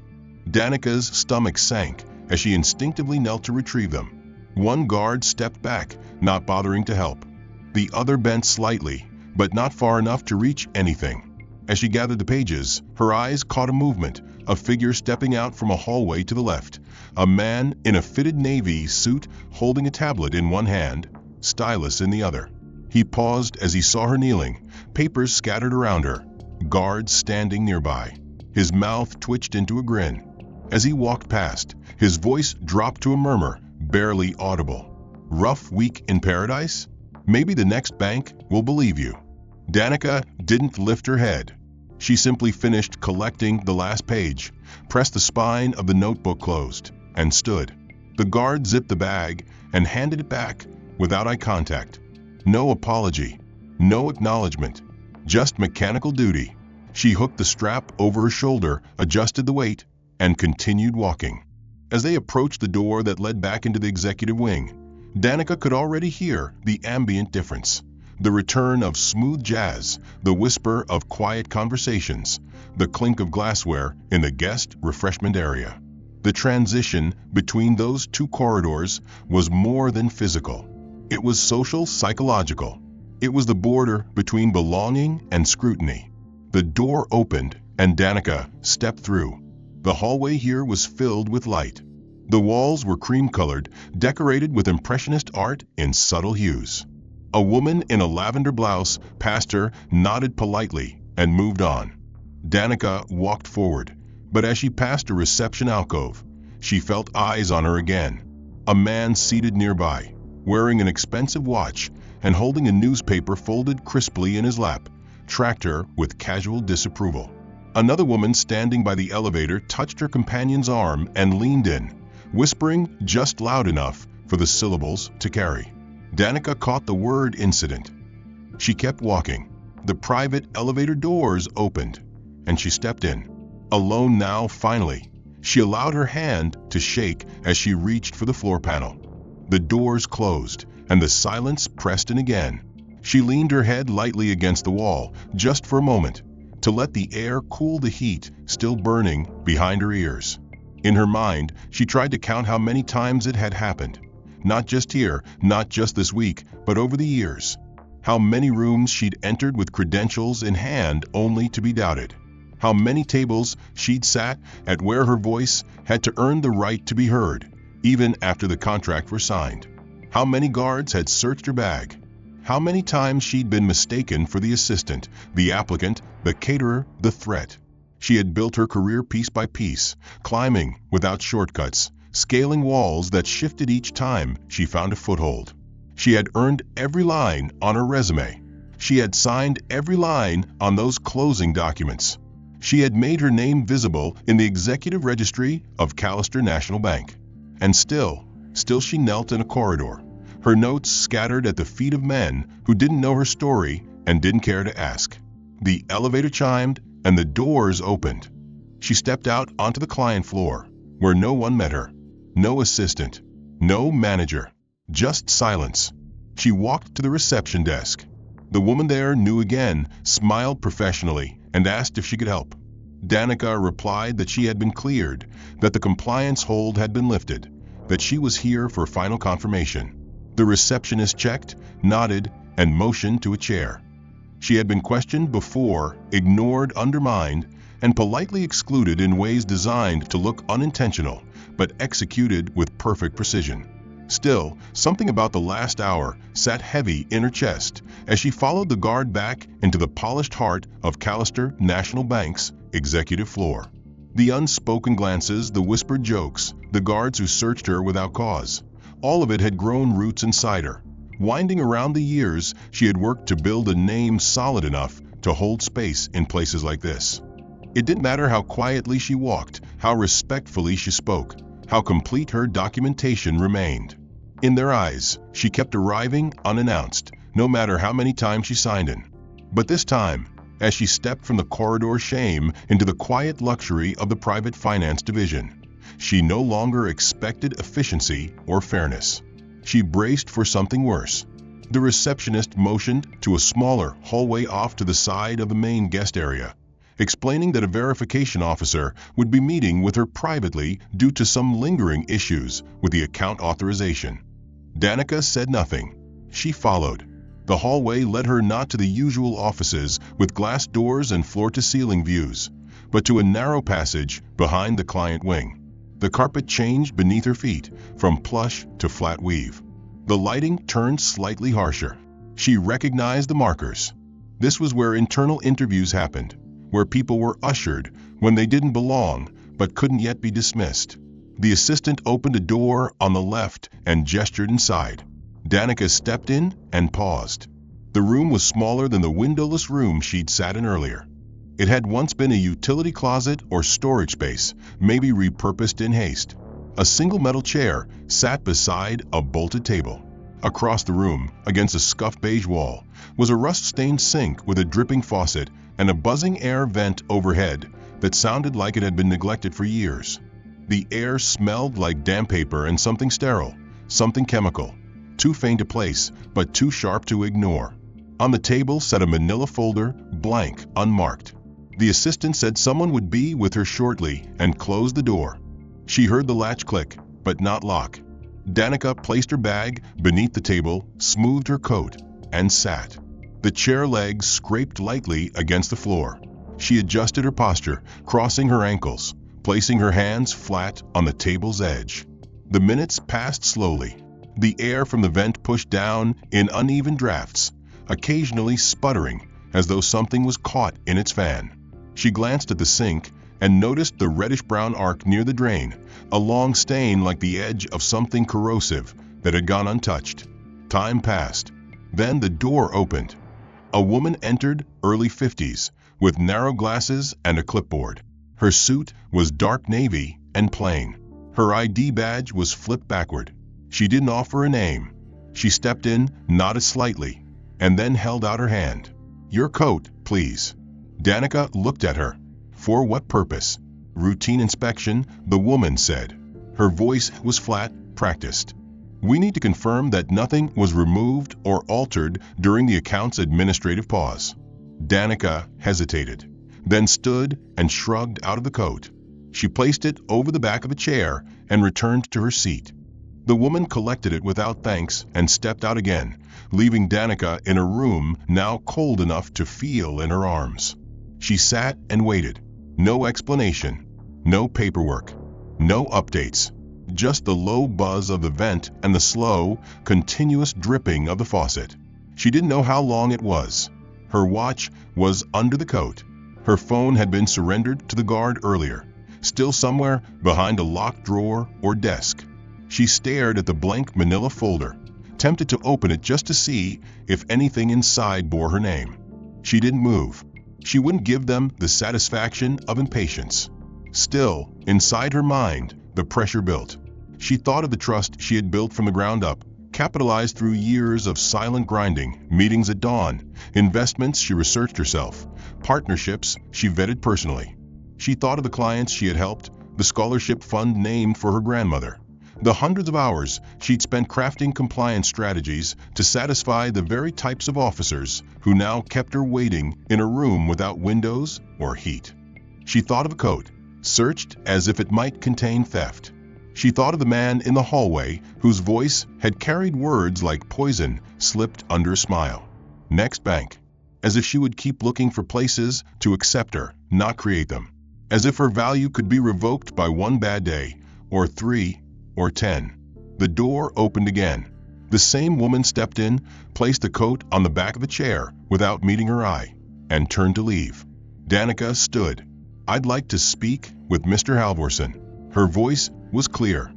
[SPEAKER 1] Danica's stomach sank as she instinctively knelt to retrieve them. One guard stepped back, not bothering to help. The other bent slightly, but not far enough to reach anything. As she gathered the pages, her eyes caught a movement, a figure stepping out from a hallway to the left, a man in a fitted navy suit holding a tablet in one hand, stylus in the other. He paused as he saw her kneeling, papers scattered around her, guards standing nearby. His mouth twitched into a grin. As he walked past, his voice dropped to a murmur, barely audible. "Rough week in paradise? Maybe the next bank will believe you." Danica didn't lift her head. She simply finished collecting the last page, pressed the spine of the notebook closed, and stood. The guard zipped the bag and handed it back without eye contact. No apology, no acknowledgement, just mechanical duty. She hooked the strap over her shoulder, adjusted the weight, and continued walking. As they approached the door that led back into the executive wing, Danica could already hear the ambient difference. The return of smooth jazz, the whisper of quiet conversations, the clink of glassware in the guest refreshment area. The transition between those two corridors was more than physical. It was social, psychological. It was the border between belonging and scrutiny. The door opened, and Danica stepped through. The hallway here was filled with light. The walls were cream-colored, decorated with impressionist art in subtle hues. A woman in a lavender blouse passed her, nodded politely, and moved on. Danica walked forward, but as she passed a reception alcove, she felt eyes on her again. A man seated nearby, wearing an expensive watch and holding a newspaper folded crisply in his lap, tracked her with casual disapproval. Another woman standing by the elevator touched her companion's arm and leaned in, whispering just loud enough for the syllables to carry. Danica caught the word incident. She kept walking. The private elevator doors opened, and she stepped in. Alone now, finally, she allowed her hand to shake as she reached for the floor panel. The doors closed, and the silence pressed in again. She leaned her head lightly against the wall, just for a moment, to let the air cool the heat still burning behind her ears. In her mind, she tried to count how many times it had happened. Not just here, not just this week, but over the years. How many rooms she'd entered with credentials in hand only to be doubted. How many tables she'd sat at where her voice had to earn the right to be heard, even after the contract was signed. How many guards had searched her bag. How many times she'd been mistaken for the assistant, the applicant, the caterer, the threat. She had built her career piece by piece, climbing without shortcuts, scaling walls that shifted each time she found a foothold. She had earned every line on her resume. She had signed every line on those closing documents. She had made her name visible in the executive registry of Callister National Bank. And still she knelt in a corridor, her notes scattered at the feet of men who didn't know her story and didn't care to ask. The elevator chimed, and the doors opened. She stepped out onto the client floor, where no one met her. No assistant, no manager, just silence. She walked to the reception desk. The woman there knew again, smiled professionally, and asked if she could help. Danica replied that she had been cleared, that the compliance hold had been lifted, that she was here for final confirmation. The receptionist checked, nodded, and motioned to a chair. She had been questioned before, ignored, undermined, and politely excluded in ways designed to look unintentional, but executed with perfect precision. Still, something about the last hour sat heavy in her chest as she followed the guard back into the polished heart of Callister National Bank's executive floor. The unspoken glances, the whispered jokes, the guards who searched her without cause, all of it had grown roots inside her, winding around the years she had worked to build a name solid enough to hold space in places like this. It didn't matter how quietly she walked, how respectfully she spoke, how complete her documentation remained. In their eyes, she kept arriving unannounced, no matter how many times she signed in. But this time, as she stepped from the corridor shame into the quiet luxury of the private finance division, she no longer expected efficiency or fairness. She braced for something worse. The receptionist motioned to a smaller hallway off to the side of the main guest area, explaining that a verification officer would be meeting with her privately due to some lingering issues with the account authorization. Danica said nothing. She followed. The hallway led her not to the usual offices with glass doors and floor-to-ceiling views, but to a narrow passage behind the client wing. The carpet changed beneath her feet, from plush to flat weave. The lighting turned slightly harsher. She recognized the markers. This was where internal interviews happened, where people were ushered when they didn't belong but couldn't yet be dismissed. The assistant opened a door on the left and gestured inside. Danica stepped in and paused. The room was smaller than the windowless room she'd sat in earlier. It had once been a utility closet or storage space, maybe repurposed in haste. A single metal chair sat beside a bolted table. Across the room, against a scuffed beige wall, was a rust-stained sink with a dripping faucet and a buzzing air vent overhead that sounded like it had been neglected for years. The air smelled like damp paper and something sterile, something chemical, too faint to place, but too sharp to ignore. On the table sat a manila folder, blank, unmarked. The assistant said someone would be with her shortly and closed the door. She heard the latch click, but not lock. Danica placed her bag beneath the table, smoothed her coat, and sat. The chair legs scraped lightly against the floor. She adjusted her posture, crossing her ankles, placing her hands flat on the table's edge. The minutes passed slowly. The air from the vent pushed down in uneven drafts, occasionally sputtering as though something was caught in its fan. She glanced at the sink and noticed the reddish-brown arc near the drain, a long stain like the edge of something corrosive that had gone untouched. Time passed. Then the door opened. A woman entered, early 50s, with narrow glasses and a clipboard. Her suit was dark navy and plain. Her ID badge was flipped backward. She didn't offer a name. She stepped in, nodded slightly, and then held out her hand. "Your coat, please." Danica looked at her. "For what purpose?" "Routine inspection," the woman said. Her voice was flat, practiced. "We need to confirm that nothing was removed or altered during the account's administrative pause." Danica hesitated, then stood and shrugged out of the coat. She placed it over the back of a chair and returned to her seat. The woman collected it without thanks and stepped out again, leaving Danica in a room now cold enough to feel in her arms. She sat and waited. No explanation, no paperwork, no updates. Just the low buzz of the vent and the slow, continuous dripping of the faucet. She didn't know how long it was. Her watch was under the coat. Her phone had been surrendered to the guard earlier, still somewhere behind a locked drawer or desk. She stared at the blank manila folder, tempted to open it just to see if anything inside bore her name. She didn't move. She wouldn't give them the satisfaction of impatience. Still, inside her mind, the pressure built. She thought of the trust she had built from the ground up, capitalized through years of silent grinding, meetings at dawn, investments she researched herself, partnerships she vetted personally. She thought of the clients she had helped, the scholarship fund named for her grandmother, the hundreds of hours she'd spent crafting compliance strategies to satisfy the very types of officers who now kept her waiting in a room without windows or heat. She thought of a coat, searched as if it might contain theft. She thought of the man in the hallway whose voice had carried words like poison slipped under a smile. Next bank. As if she would keep looking for places to accept her, not create them. As if her value could be revoked by one bad day, or 3, or 10. The door opened again. The same woman stepped in, placed the coat on the back of a chair without meeting her eye, and turned to leave. Danica stood. "I'd like to speak with Mr. Halvorson." Her voice was clear.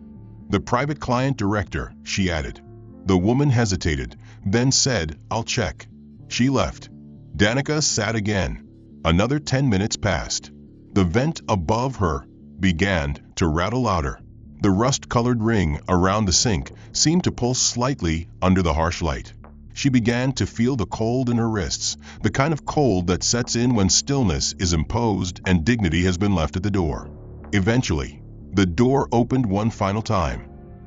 [SPEAKER 1] "The private client director," she added. The woman hesitated, then said, "I'll check." She left. Danica sat again. Another 10 minutes passed. The vent above her began to rattle louder. The rust-colored ring around the sink seemed to pulse slightly under the harsh light. She began to feel the cold in her wrists, the kind of cold that sets in when stillness is imposed and dignity has been left at the door. Eventually, the door opened one final time.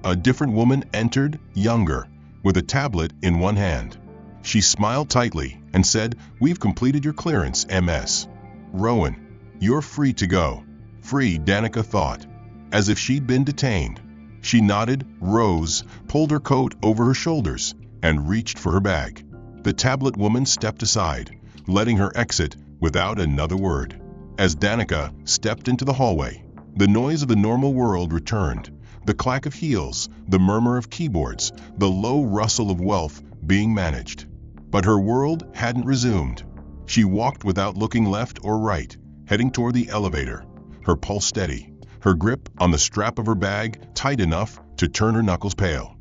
[SPEAKER 1] A different woman entered, younger, with a tablet in one hand. She smiled tightly and said, "We've completed your clearance, MS. Rowan, you're free to go." Free, Danica thought, as if she'd been detained. She nodded, rose, pulled her coat over her shoulders, and reached for her bag. The tablet woman stepped aside, letting her exit without another word. As Danica stepped into the hallway, the noise of the normal world returned. The clack of heels, the murmur of keyboards, the low rustle of wealth being managed. But her world hadn't resumed. She walked without looking left or right, heading toward the elevator, her pulse steady, her grip on the strap of her bag tight enough to turn her knuckles pale.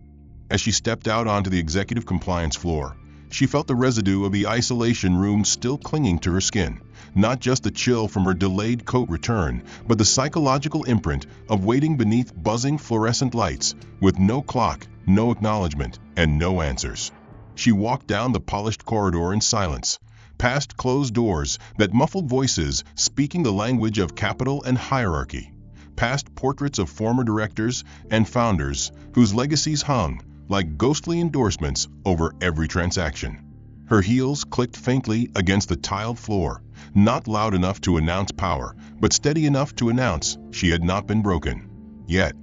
[SPEAKER 1] As she stepped out onto the executive compliance floor, she felt the residue of the isolation room still clinging to her skin. Not just the chill from her delayed coat return, but the psychological imprint of waiting beneath buzzing fluorescent lights with no clock, no acknowledgement, and no answers. She walked down the polished corridor in silence, past closed doors that muffled voices speaking the language of capital and hierarchy, past portraits of former directors and founders whose legacies hung like ghostly endorsements over every transaction. Her heels clicked faintly against the tiled floor, not loud enough to announce power, but steady enough to announce she had not been broken. Yet,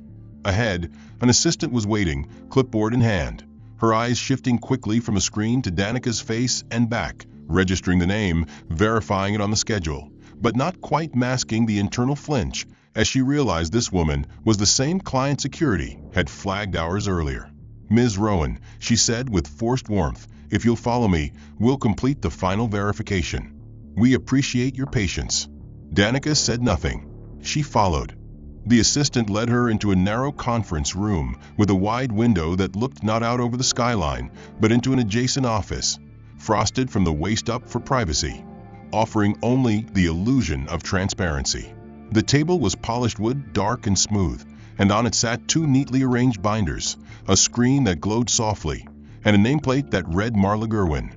[SPEAKER 1] ahead, an assistant was waiting, clipboard in hand, her eyes shifting quickly from a screen to Danica's face and back, registering the name, verifying it on the schedule, but not quite masking the internal flinch as she realized this woman was the same client security had flagged hours earlier. "Ms. Rowan," she said with forced warmth, "if you'll follow me, we'll complete the final verification. We appreciate your patience." Danica said nothing. She followed. The assistant led her into a narrow conference room with a wide window that looked not out over the skyline, but into an adjacent office, frosted from the waist up for privacy, offering only the illusion of transparency. The table was polished wood, dark and smooth, and on it sat two neatly arranged binders, a screen that glowed softly, and a nameplate that read Marla Gerwin,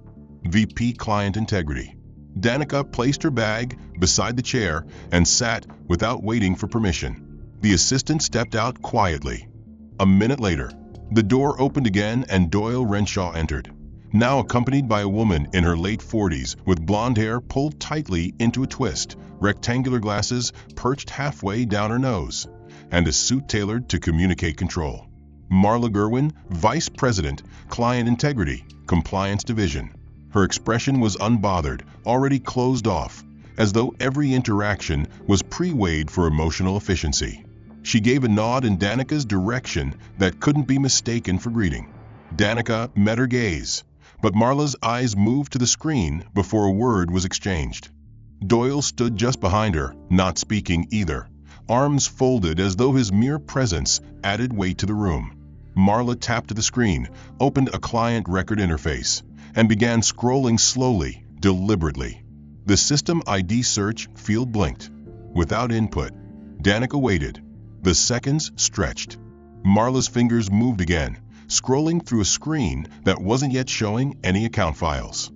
[SPEAKER 1] VP Client Integrity. Danica placed her bag beside the chair and sat without waiting for permission. The assistant stepped out quietly. A minute later, the door opened again and Doyle Renshaw entered, now accompanied by a woman in her late 40s with blonde hair pulled tightly into a twist, rectangular glasses perched halfway down her nose, and a suit tailored to communicate control. Marla Gerwin, Vice President, Client Integrity, Compliance Division. Her expression was unbothered, already closed off, as though every interaction was pre-weighed for emotional efficiency. She gave a nod in Danica's direction that couldn't be mistaken for greeting. Danica met her gaze, but Marla's eyes moved to the screen before a word was exchanged. Doyle stood just behind her, not speaking either, arms folded as though his mere presence added weight to the room. Marla tapped to the screen, opened a client record interface, and began scrolling slowly, deliberately. The system ID search field blinked. Without input, Danica waited. The seconds stretched. Marla's fingers moved again, scrolling through a screen that wasn't yet showing any account files.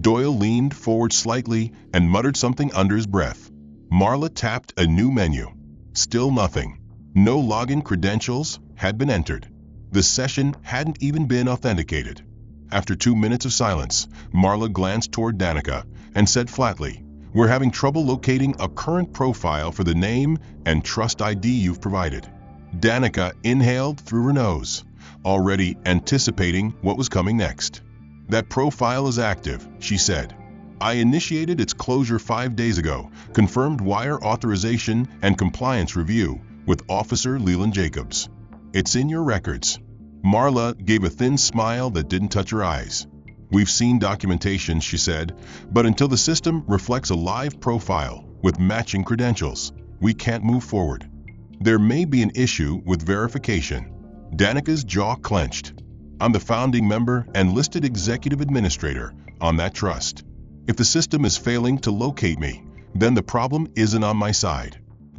[SPEAKER 1] Doyle leaned forward slightly and muttered something under his breath. Marla tapped a new menu. Still nothing. No login credentials had been entered. The session hadn't even been authenticated. After 2 minutes of silence, Marla glanced toward Danica and said flatly, "We're having trouble locating a current profile for the name and trust ID you've provided." Danica inhaled through her nose, already anticipating what was coming next. "That profile is active," she said. "I initiated its closure 5 days ago, confirmed wire authorization and compliance review with Officer Leland Jacobs. It's in your records." Marla gave a thin smile that didn't touch her eyes. "We've seen documentation," she said, "but until the system reflects a live profile with matching credentials, we can't move forward. There may be an issue with verification." Danica's jaw clenched. "I'm the founding member and listed executive administrator on that trust. If the system is failing to locate me, then the problem isn't on my side."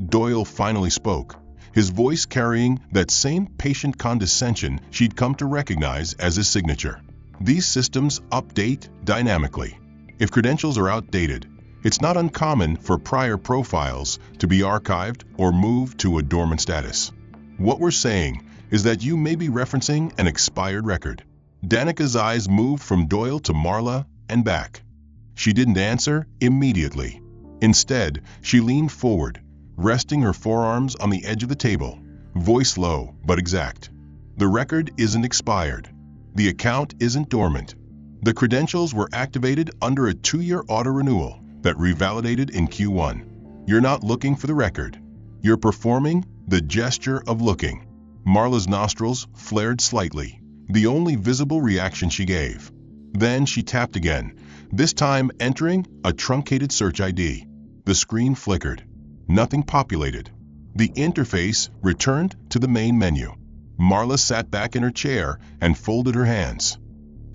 [SPEAKER 1] Doyle finally spoke, his voice carrying that same patient condescension she'd come to recognize as his signature. "These systems update dynamically. If credentials are outdated, it's not uncommon for prior profiles to be archived or moved to a dormant status. What we're saying is that you may be referencing an expired record." Danica's eyes moved from Doyle to Marla and back. She didn't answer immediately. Instead, she leaned forward, resting her forearms on the edge of the table, voice low but exact. "The record isn't expired. The account isn't dormant. The credentials were activated under a 2-year auto-renewal that revalidated in Q1. You're not looking for the record. You're performing the gesture of looking. Marla's nostrils flared slightly, the only visible reaction she gave. Then she tapped again, this time entering a truncated search ID. The screen flickered. Nothing populated. The interface returned to the main menu. Marla sat back in her chair and folded her hands.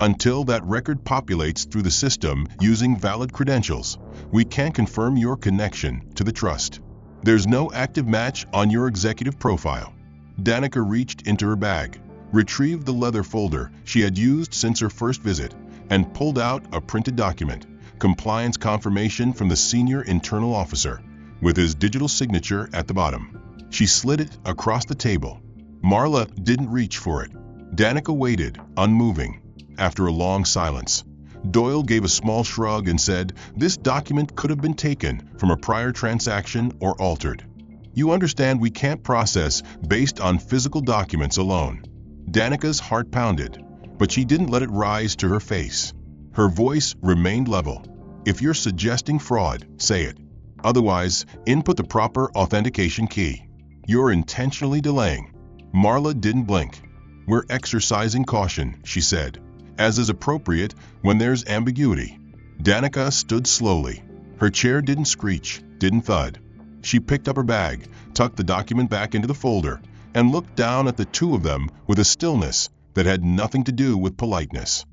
[SPEAKER 1] Until that record populates through the system using valid credentials, we can't confirm your connection to the trust. There's no active match on your executive profile. Danica reached into her bag, retrieved the leather folder she had used since her first visit, and pulled out a printed document, compliance confirmation from the senior internal officer, with his digital signature at the bottom. She slid it across the table. Marla didn't reach for it. Danica waited, unmoving. After a long silence, Doyle gave a small shrug and said, "This document could have been taken from a prior transaction or altered. You understand we can't process based on physical documents alone." Danica's heart pounded, but she didn't let it rise to her face. Her voice remained level. "If you're suggesting fraud, say it. Otherwise, input the proper authentication key. You're intentionally delaying." Marla didn't blink. "We're exercising caution," she said, "as is appropriate when there's ambiguity." Danica stood slowly. Her chair didn't screech, didn't thud. She picked up her bag, tucked the document back into the folder, and looked down at the two of them with a stillness that had nothing to do with politeness.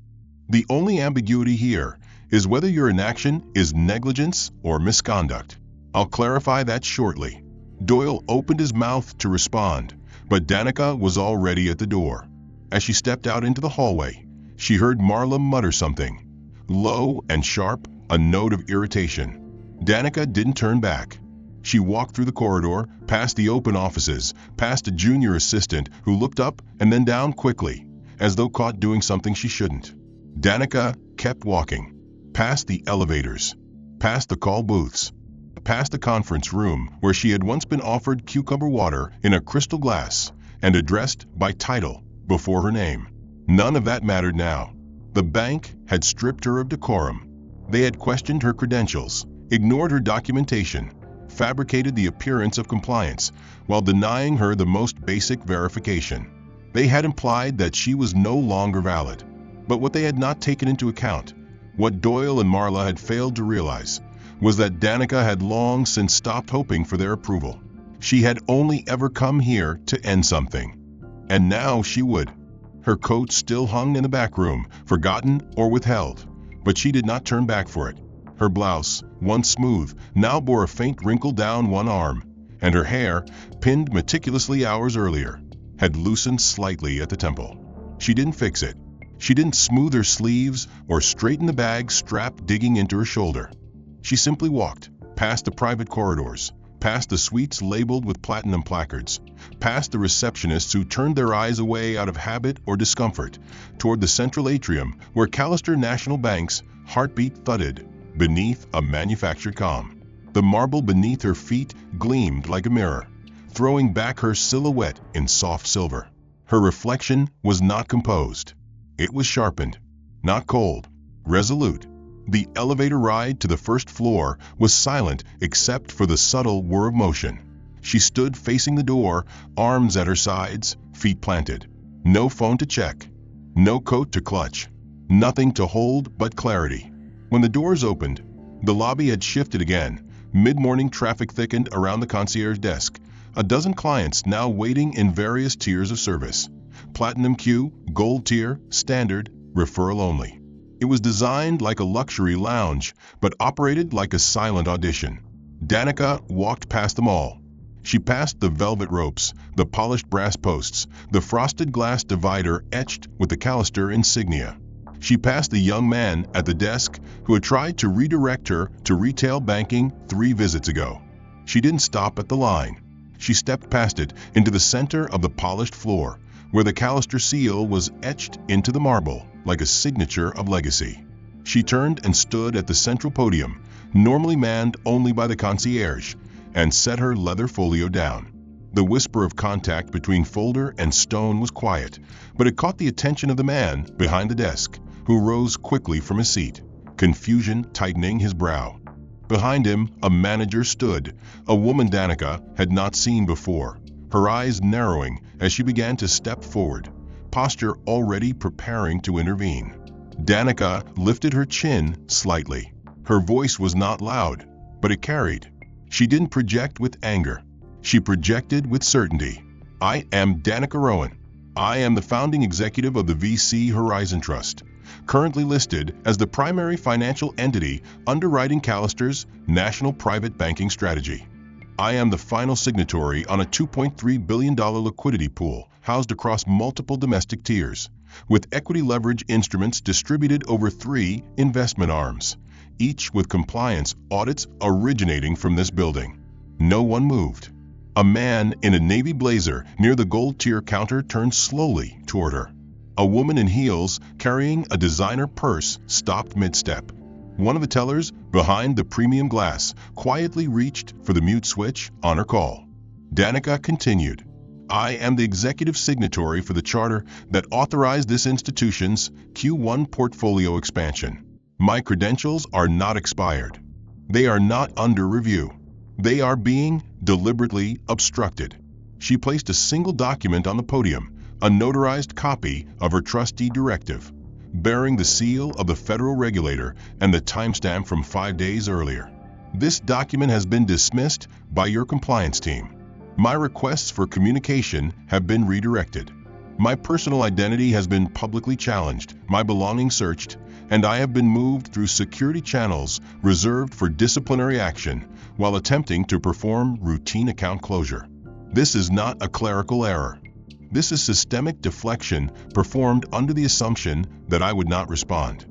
[SPEAKER 1] "The only ambiguity here is whether your inaction is negligence or misconduct. I'll clarify that shortly." Doyle opened his mouth to respond, but Danica was already at the door. As she stepped out into the hallway, she heard Marla mutter something. Low and sharp, a note of irritation. Danica didn't turn back. She walked through the corridor, past the open offices, past a junior assistant who looked up and then down quickly, as though caught doing something she shouldn't. Danica kept walking, past the elevators, past the call booths, past the conference room where she had once been offered cucumber water in a crystal glass and addressed by title before her name. None of that mattered now. The bank had stripped her of decorum. They had questioned her credentials, ignored her documentation, fabricated the appearance of compliance while denying her the most basic verification. They had implied that she was no longer valid. But what they had not taken into account, what Doyle and Marla had failed to realize, was that Danica had long since stopped hoping for their approval. She had only ever come here to end something. And now she would. Her coat still hung in the back room, forgotten or withheld, but she did not turn back for it. Her blouse, once smooth, now bore a faint wrinkle down one arm, and her hair, pinned meticulously hours earlier, had loosened slightly at the temple. She didn't fix it. She didn't smooth her sleeves or straighten the bag strap digging into her shoulder. She simply walked, past the private corridors, past the suites labeled with platinum placards, past the receptionists who turned their eyes away out of habit or discomfort, toward the central atrium where Callister National Bank's heartbeat thudded beneath a manufactured calm. The marble beneath her feet gleamed like a mirror, throwing back her silhouette in soft silver. Her reflection was not composed. It was sharpened, not cold, resolute. The elevator ride to the first floor was silent except for the subtle whir of motion. She stood facing the door, arms at her sides, feet planted. No phone to check, no coat to clutch, nothing to hold but clarity. When the doors opened, the lobby had shifted again. Mid-morning traffic thickened around the concierge desk. A dozen clients now waiting in various tiers of service. Platinum queue, gold tier, standard, referral only. It was designed like a luxury lounge, but operated like a silent audition. Danica walked past them all. She passed the velvet ropes, the polished brass posts, the frosted glass divider etched with the Callister insignia. She passed the young man at the desk who had tried to redirect her to retail banking 3 visits ago. She didn't stop at the line. She stepped past it into the center of the polished floor, where the Callister seal was etched into the marble like a signature of legacy. She turned and stood at the central podium, normally manned only by the concierge, and set her leather folio down. The whisper of contact between folder and stone was quiet, but it caught the attention of the man behind the desk, who rose quickly from his seat, confusion tightening his brow. Behind him, a manager stood, a woman Danica had not seen before, her eyes narrowing as she began to step forward, posture already preparing to intervene. Danica lifted her chin slightly. Her voice was not loud, but it carried. She didn't project with anger. She projected with certainty. I am Danica Rowan. I am the founding executive of the VC Horizon Trust, currently listed as the primary financial entity underwriting Callister's national private banking strategy. I am the final signatory on a $2.3 billion liquidity pool housed across multiple domestic tiers, with equity leverage instruments distributed over 3 investment arms, each with compliance audits originating from this building. No one moved. A man in a navy blazer near the gold tier counter turned slowly toward her. A woman in heels carrying a designer purse stopped mid-step. One of the tellers behind the premium glass quietly reached for the mute switch on her call. Danica continued, I am the executive signatory for the charter that authorized this institution's Q1 portfolio expansion. My credentials are not expired. They are not under review. They are being deliberately obstructed. She placed a single document on the podium, a notarized copy of her trustee directive, bearing the seal of the federal regulator and the timestamp from 5 days earlier. This document has been dismissed by your compliance team. My requests for communication have been redirected. My personal identity has been publicly challenged, my belongings searched, and I have been moved through security channels reserved for disciplinary action while attempting to perform routine account closure. This is not a clerical error. This is systemic deflection performed under the assumption that I would not respond.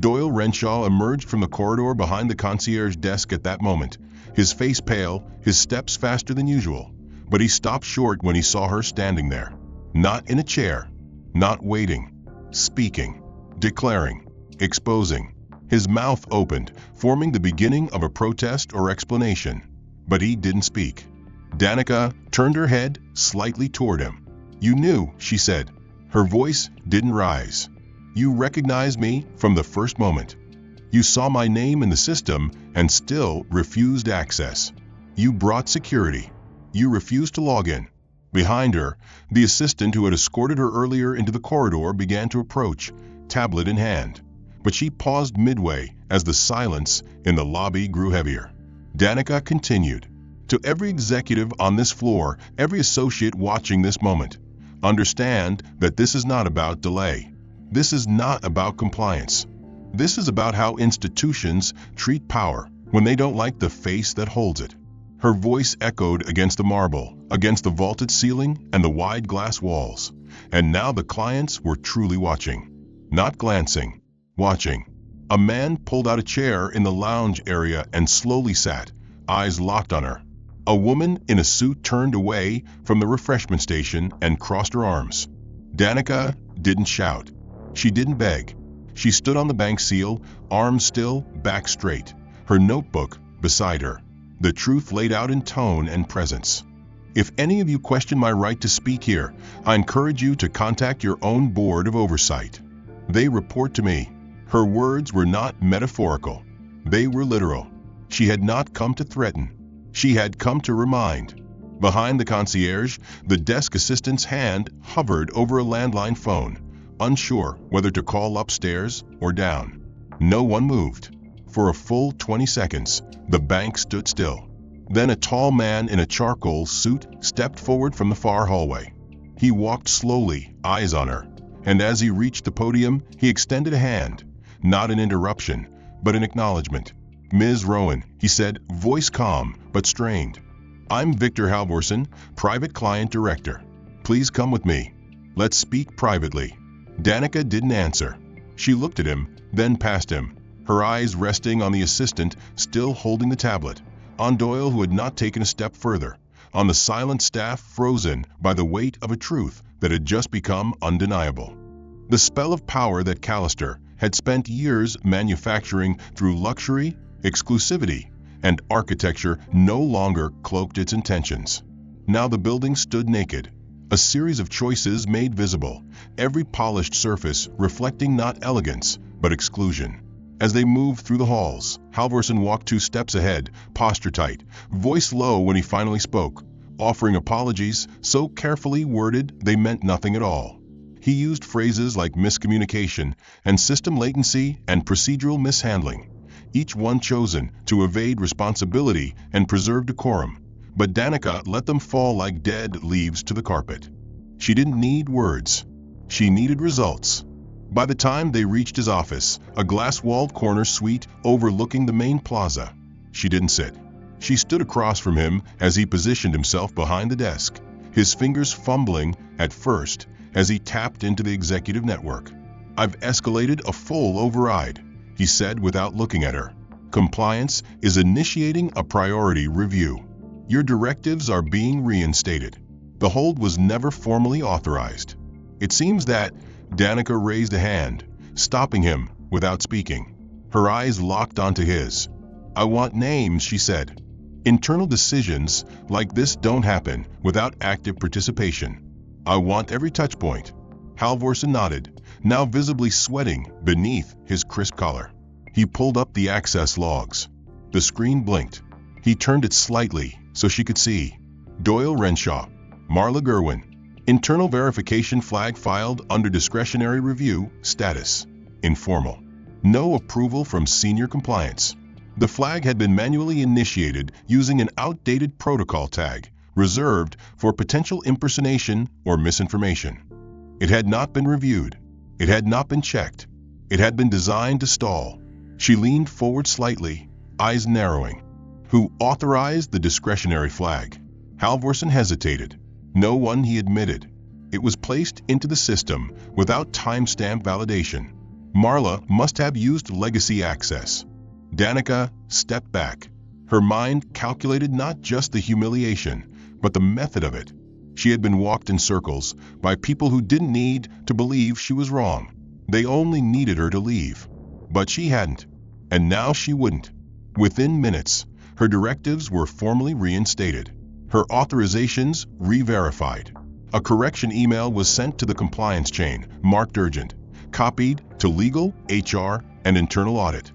[SPEAKER 1] Doyle Renshaw emerged from the corridor behind the concierge desk at that moment, his face pale, his steps faster than usual. But he stopped short when he saw her standing there. Not in a chair, not waiting, speaking, declaring, exposing. His mouth opened, forming the beginning of a protest or explanation. But he didn't speak. Danica turned her head slightly toward him. You knew, she said. Her voice didn't rise. You recognized me from the first moment. You saw my name in the system and still refused access. You brought security. You refused to log in. Behind her, the assistant who had escorted her earlier into the corridor began to approach, tablet in hand. But she paused midway as the silence in the lobby grew heavier. Danica continued. To every executive on this floor, every associate watching this moment, understand that this is not about delay. This is not about compliance. This is about how institutions treat power when they don't like the face that holds it. Her voice echoed against the marble, against the vaulted ceiling and the wide glass walls. And now the clients were truly watching. Not glancing, watching. A man pulled out a chair in the lounge area and slowly sat, eyes locked on her. A woman in a suit turned away from the refreshment station and crossed her arms. Danica didn't shout. She didn't beg. She stood on the bank seal, arms still, back straight, her notebook beside her. The truth laid out in tone and presence. If any of you question my right to speak here, I encourage you to contact your own board of oversight. They report to me. Her words were not metaphorical. They were literal. She had not come to threaten. She had come to remind. Behind the concierge, the desk assistant's hand hovered over a landline phone, unsure whether to call upstairs or down. No one moved. For a full 20 seconds, the bank stood still. Then a tall man in a charcoal suit stepped forward from the far hallway. He walked slowly, eyes on her, and as he reached the podium, he extended a hand, not an interruption, but an acknowledgement. Ms. Rowan, he said, voice calm but strained. I'm Victor Halvorsen, Private Client Director. Please come with me. Let's speak privately. Danica didn't answer. She looked at him, then past him, her eyes resting on the assistant still holding the tablet, on Doyle who had not taken a step further, on the silent staff frozen by the weight of a truth that had just become undeniable. The spell of power that Callister had spent years manufacturing through luxury, exclusivity, and architecture no longer cloaked its intentions. Now the building stood naked, a series of choices made visible, every polished surface reflecting not elegance, but exclusion. As they moved through the halls, Halvorsen walked 2 steps ahead, posture tight, voice low when he finally spoke, offering apologies so carefully worded they meant nothing at all. He used phrases like miscommunication and system latency and procedural mishandling, each one chosen to evade responsibility and preserve decorum. But Danica let them fall like dead leaves to the carpet. She didn't need words. She needed results. By the time they reached his office, a glass-walled corner suite overlooking the main plaza, she didn't sit. She stood across from him as he positioned himself behind the desk, his fingers fumbling at first as he tapped into the executive network. "I've escalated a full override," he said without looking at her. "Compliance is initiating a priority review. Your directives are being reinstated." The hold was never formally authorized. It seems that Danica raised a hand, stopping him without speaking. Her eyes locked onto his. "I want names," she said. "Internal decisions like this don't happen without active participation. I want every touch point." Halvorsen nodded, now visibly sweating beneath his crisp collar. He pulled up the access logs. The screen blinked. He turned it slightly so she could see. Doyle Renshaw, Marla Gerwin. Internal verification flag filed under discretionary review, status informal. No approval from senior compliance. The flag had been manually initiated using an outdated protocol tag, reserved for potential impersonation or misinformation. It had not been reviewed. It had not been checked. It had been designed to stall. She leaned forward slightly, eyes narrowing. "Who authorized the discretionary flag?" Halvorsen hesitated. "No one," he admitted. "It was placed into the system without timestamp validation. Marla must have used legacy access." Danica stepped back. Her mind calculated not just the humiliation, but the method of it. She had been walked in circles by people who didn't need to believe she was wrong. They only needed her to leave. But she hadn't, and now she wouldn't. Within minutes, her directives were formally reinstated. Her authorizations re-verified. A correction email was sent to the compliance chain, marked urgent, copied to legal, HR, and internal audit.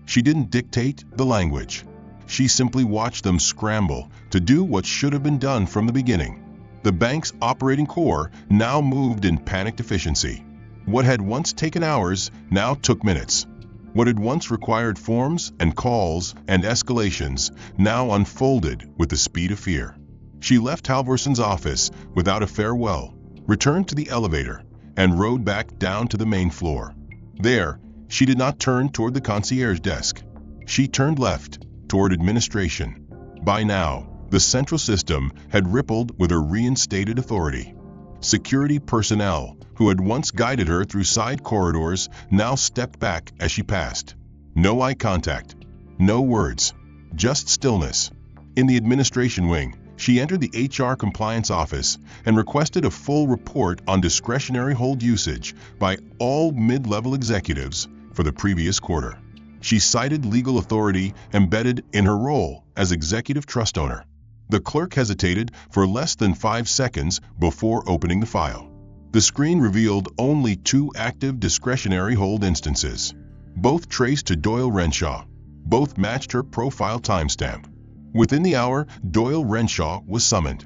[SPEAKER 1] She didn't dictate the language. She simply watched them scramble to do what should have been done from the beginning. The bank's operating core now moved in panicked efficiency. What had once taken hours now took minutes. What had once required forms and calls and escalations now unfolded with the speed of fear. She left Halvorsen's office without a farewell, returned to the elevator, and rode back down to the main floor. There, she did not turn toward the concierge desk. She turned left, toward administration. By now, the central system had rippled with her reinstated authority. Security personnel, who had once guided her through side corridors, now stepped back as she passed. No eye contact, no words, just stillness. In the administration wing, she entered the HR compliance office and requested a full report on discretionary hold usage by all mid-level executives for the previous quarter. She cited legal authority embedded in her role as executive trust owner. The clerk hesitated for less than 5 seconds before opening the file. The screen revealed only 2 active discretionary hold instances. Both traced to Doyle Renshaw. Both matched her profile timestamp. Within the hour, Doyle Renshaw was summoned.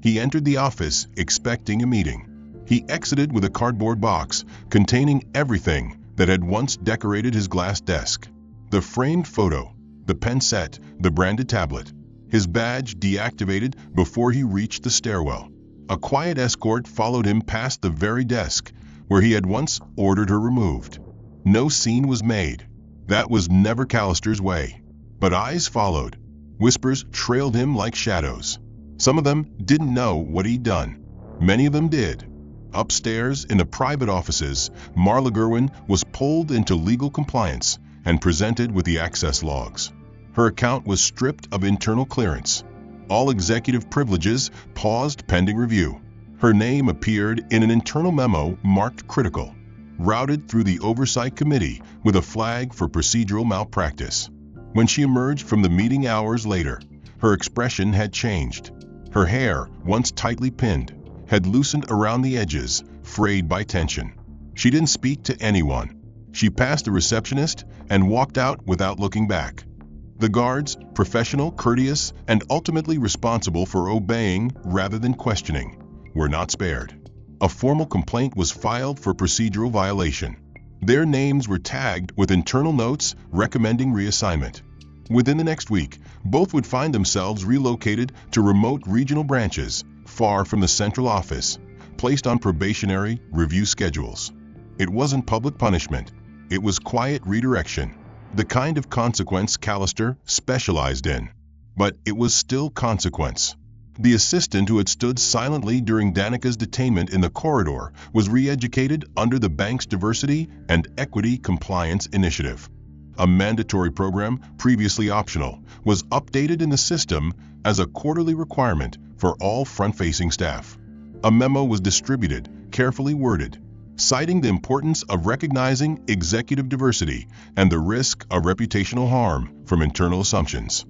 [SPEAKER 1] He entered the office expecting a meeting. He exited with a cardboard box containing everything that had once decorated his glass desk. The framed photo, the pen set, the branded tablet. His badge deactivated before he reached the stairwell. A quiet escort followed him past the very desk where he had once ordered her removed. No scene was made. That was never Callister's way. But eyes followed. Whispers trailed him like shadows. Some of them didn't know what he'd done. Many of them did. Upstairs, in the private offices, Marla Gerwin was pulled into legal compliance and presented with the access logs. Her account was stripped of internal clearance. All executive privileges paused pending review. Her name appeared in an internal memo marked critical, routed through the oversight committee with a flag for procedural malpractice. When she emerged from the meeting hours later, her expression had changed. Her hair, once tightly pinned, had loosened around the edges, frayed by tension. She didn't speak to anyone. She passed the receptionist and walked out without looking back. The guards, professional, courteous, and ultimately responsible for obeying rather than questioning, were not spared. A formal complaint was filed for procedural violation. Their names were tagged with internal notes recommending reassignment. Within the next week, both would find themselves relocated to remote regional branches, far from the central office, placed on probationary review schedules. It wasn't public punishment. It was quiet redirection, the kind of consequence Callister specialized in. But it was still consequence. The assistant who had stood silently during Danica's detainment in the corridor was re-educated under the bank's Diversity and Equity Compliance Initiative. A mandatory program, previously optional, was updated in the system as a quarterly requirement for all front-facing staff. A memo was distributed, carefully worded, citing the importance of recognizing executive diversity and the risk of reputational harm from internal assumptions.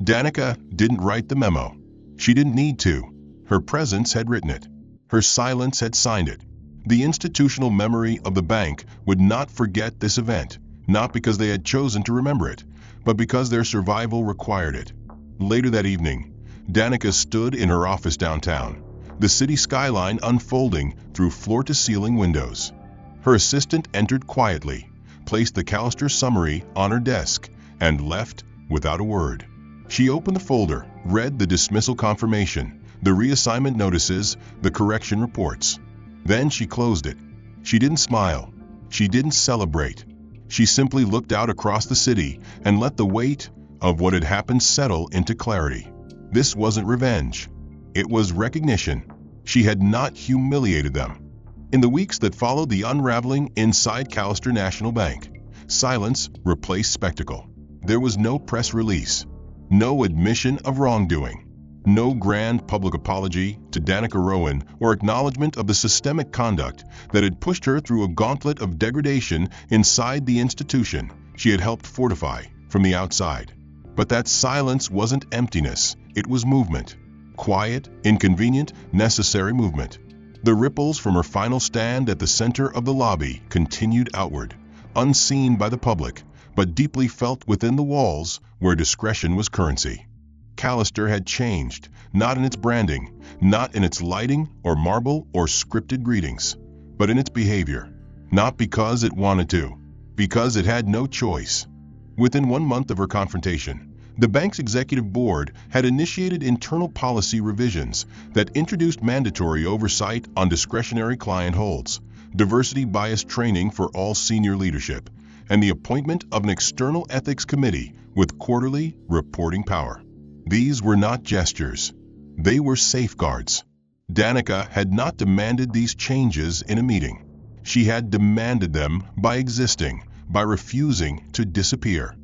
[SPEAKER 1] Danica didn't write the memo. She didn't need to. Her presence had written it. Her silence had signed it. The institutional memory of the bank would not forget this event, not because they had chosen to remember it, but because their survival required it. Later that evening, Danica stood in her office downtown, the city skyline unfolding through floor-to-ceiling windows. Her assistant entered quietly, placed the Callister summary on her desk, and left without a word. She opened the folder, read the dismissal confirmation, the reassignment notices, the correction reports. Then she closed it. She didn't smile. She didn't celebrate. She simply looked out across the city and let the weight of what had happened settle into clarity. This wasn't revenge. It was recognition. She had not humiliated them. In the weeks that followed the unraveling inside Callister National Bank, silence replaced spectacle. There was no press release, no admission of wrongdoing, no grand public apology to Danica Rowan or acknowledgement of the systemic conduct that had pushed her through a gauntlet of degradation inside the institution she had helped fortify from the outside. But that silence wasn't emptiness, it was movement. Quiet, inconvenient, necessary movement. The ripples from her final stand at the center of the lobby continued outward, unseen by the public, but deeply felt within the walls where discretion was currency. Callister had changed, not in its branding, not in its lighting or marble or scripted greetings, but in its behavior. Not because it wanted to, because it had no choice. Within 1 month of her confrontation, the bank's executive board had initiated internal policy revisions that introduced mandatory oversight on discretionary client holds, diversity-bias training for all senior leadership, and the appointment of an external ethics committee with quarterly reporting power. These were not gestures. They were safeguards. Danica had not demanded these changes in a meeting. She had demanded them by existing, by refusing to disappear.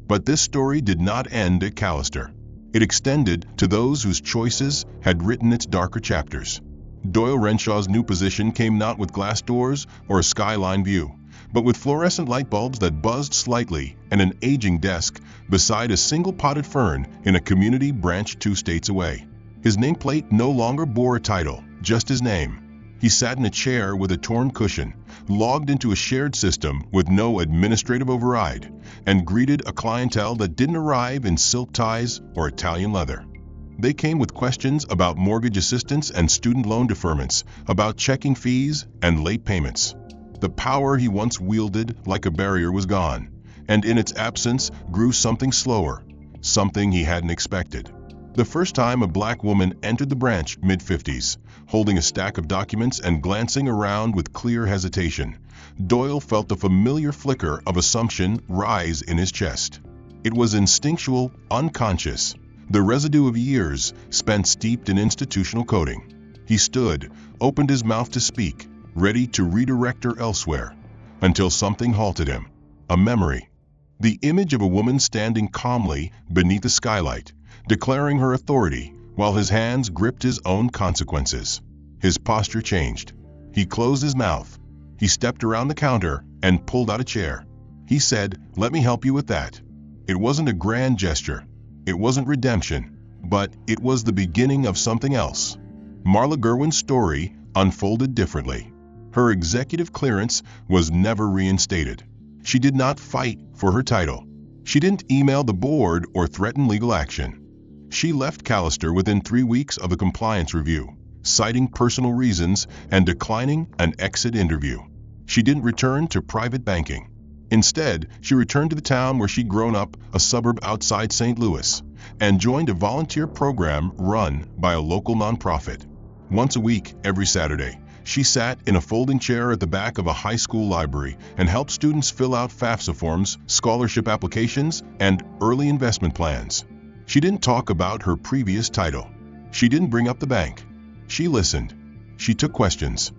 [SPEAKER 1] But this story did not end at Callister. It extended to those whose choices had written its darker chapters. Doyle Renshaw's new position came not with glass doors or a skyline view, but with fluorescent light bulbs that buzzed slightly and an aging desk beside a single potted fern in a community branch 2 states away. His nameplate no longer bore a title, just his name. He sat in a chair with a torn cushion, logged into a shared system with no administrative override, and greeted a clientele that didn't arrive in silk ties or Italian leather. They came with questions about mortgage assistance and student loan deferments, about checking fees and late payments. The power he once wielded like a barrier was gone, and in its absence grew something slower, something he hadn't expected. The first time a black woman entered the branch, mid-50s, holding a stack of documents and glancing around with clear hesitation, Doyle felt the familiar flicker of assumption rise in his chest. It was instinctual, unconscious, the residue of years spent steeped in institutional coding. He stood, opened his mouth to speak, ready to redirect her elsewhere, until something halted him. A memory. The image of a woman standing calmly beneath the skylight, declaring her authority, while his hands gripped his own consequences. His posture changed. He closed his mouth. He stepped around the counter and pulled out a chair. He said, "Let me help you with that." It wasn't a grand gesture. It wasn't redemption, but it was the beginning of something else. Marla Gerwin's story unfolded differently. Her executive clearance was never reinstated. She did not fight for her title. She didn't email the board or threaten legal action. She left Callister within 3 weeks of a compliance review, citing personal reasons and declining an exit interview. She didn't return to private banking. Instead, she returned to the town where she'd grown up, a suburb outside St. Louis, and joined a volunteer program run by a local nonprofit. Once a week, every Saturday, she sat in a folding chair at the back of a high school library and helped students fill out FAFSA forms, scholarship applications, and early investment plans. She didn't talk about her previous title. She didn't bring up the bank. She listened. She took questions.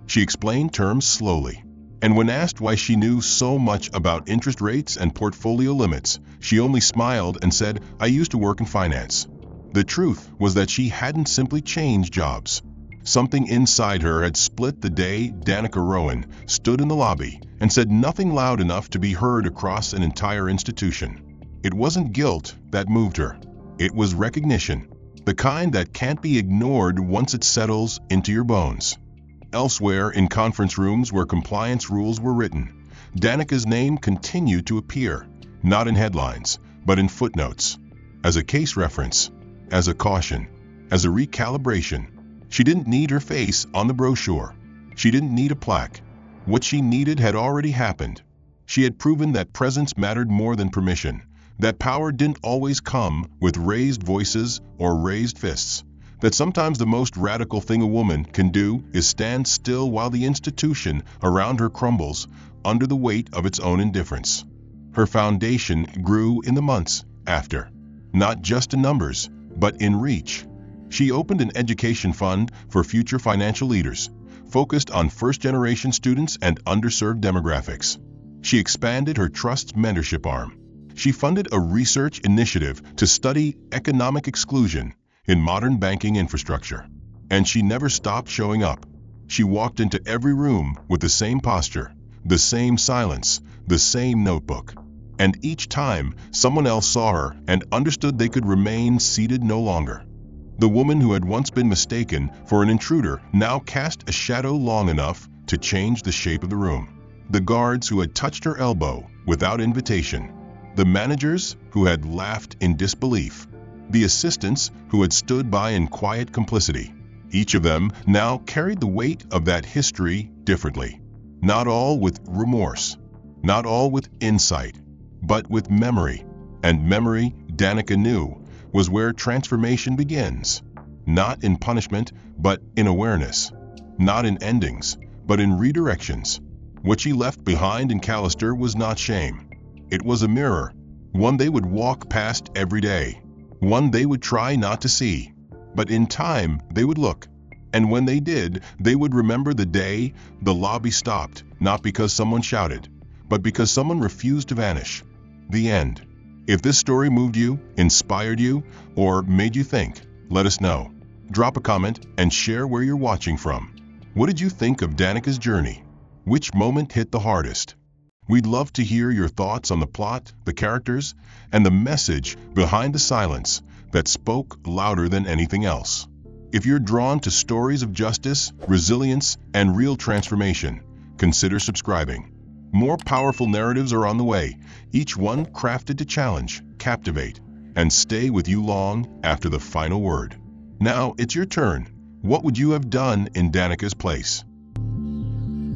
[SPEAKER 1] She explained terms slowly. And when asked why she knew so much about interest rates and portfolio limits, she only smiled and said, "I used to work in finance." The truth was that she hadn't simply changed jobs. Something inside her had split the day Danica Rowan stood in the lobby and said nothing loud enough to be heard across an entire institution. It wasn't guilt that moved her. It was recognition, the kind that can't be ignored once it settles into your bones. Elsewhere, in conference rooms where compliance rules were written, Danica's name continued to appear, not in headlines, but in footnotes, as a case reference, as a caution, as a recalibration. She didn't need her face on the brochure. She didn't need a plaque. What she needed had already happened. She had proven that presence mattered more than permission, that power didn't always come with raised voices or raised fists, that sometimes the most radical thing a woman can do is stand still while the institution around her crumbles under the weight of its own indifference. Her foundation grew in the months after, not just in numbers, but in reach. She opened an education fund for future financial leaders, focused on first-generation students and underserved demographics. She expanded her trust's mentorship arm. She funded a research initiative to study economic exclusion in modern banking infrastructure. And she never stopped showing up. She walked into every room with the same posture, the same silence, the same notebook. And each time, someone else saw her and understood they could remain seated no longer. The woman who had once been mistaken for an intruder now cast a shadow long enough to change the shape of the room. The guards who had touched her elbow without invitation. The managers who had laughed in disbelief. The assistants who had stood by in quiet complicity. Each of them now carried the weight of that history differently. Not all with remorse, not all with insight, but with memory. And memory, Danica knew, was where transformation begins. Not in punishment, but in awareness. Not in endings, but in redirections. What she left behind in Callister was not shame. It was a mirror, one they would walk past every day, one they would try not to see. But in time, they would look. And when they did, they would remember the day the lobby stopped, not because someone shouted, but because someone refused to vanish. The end. If this story moved you, inspired you, or made you think, let us know. Drop a comment and share where you're watching from. What did you think of Danica's journey? Which moment hit the hardest? We'd love to hear your thoughts on the plot, the characters, and the message behind the silence that spoke louder than anything else. If you're drawn to stories of justice, resilience, and real transformation, consider subscribing. More powerful narratives are on the way, each one crafted to challenge, captivate, and stay with you long after the final word. Now it's your turn. What would you have done in Danica's place?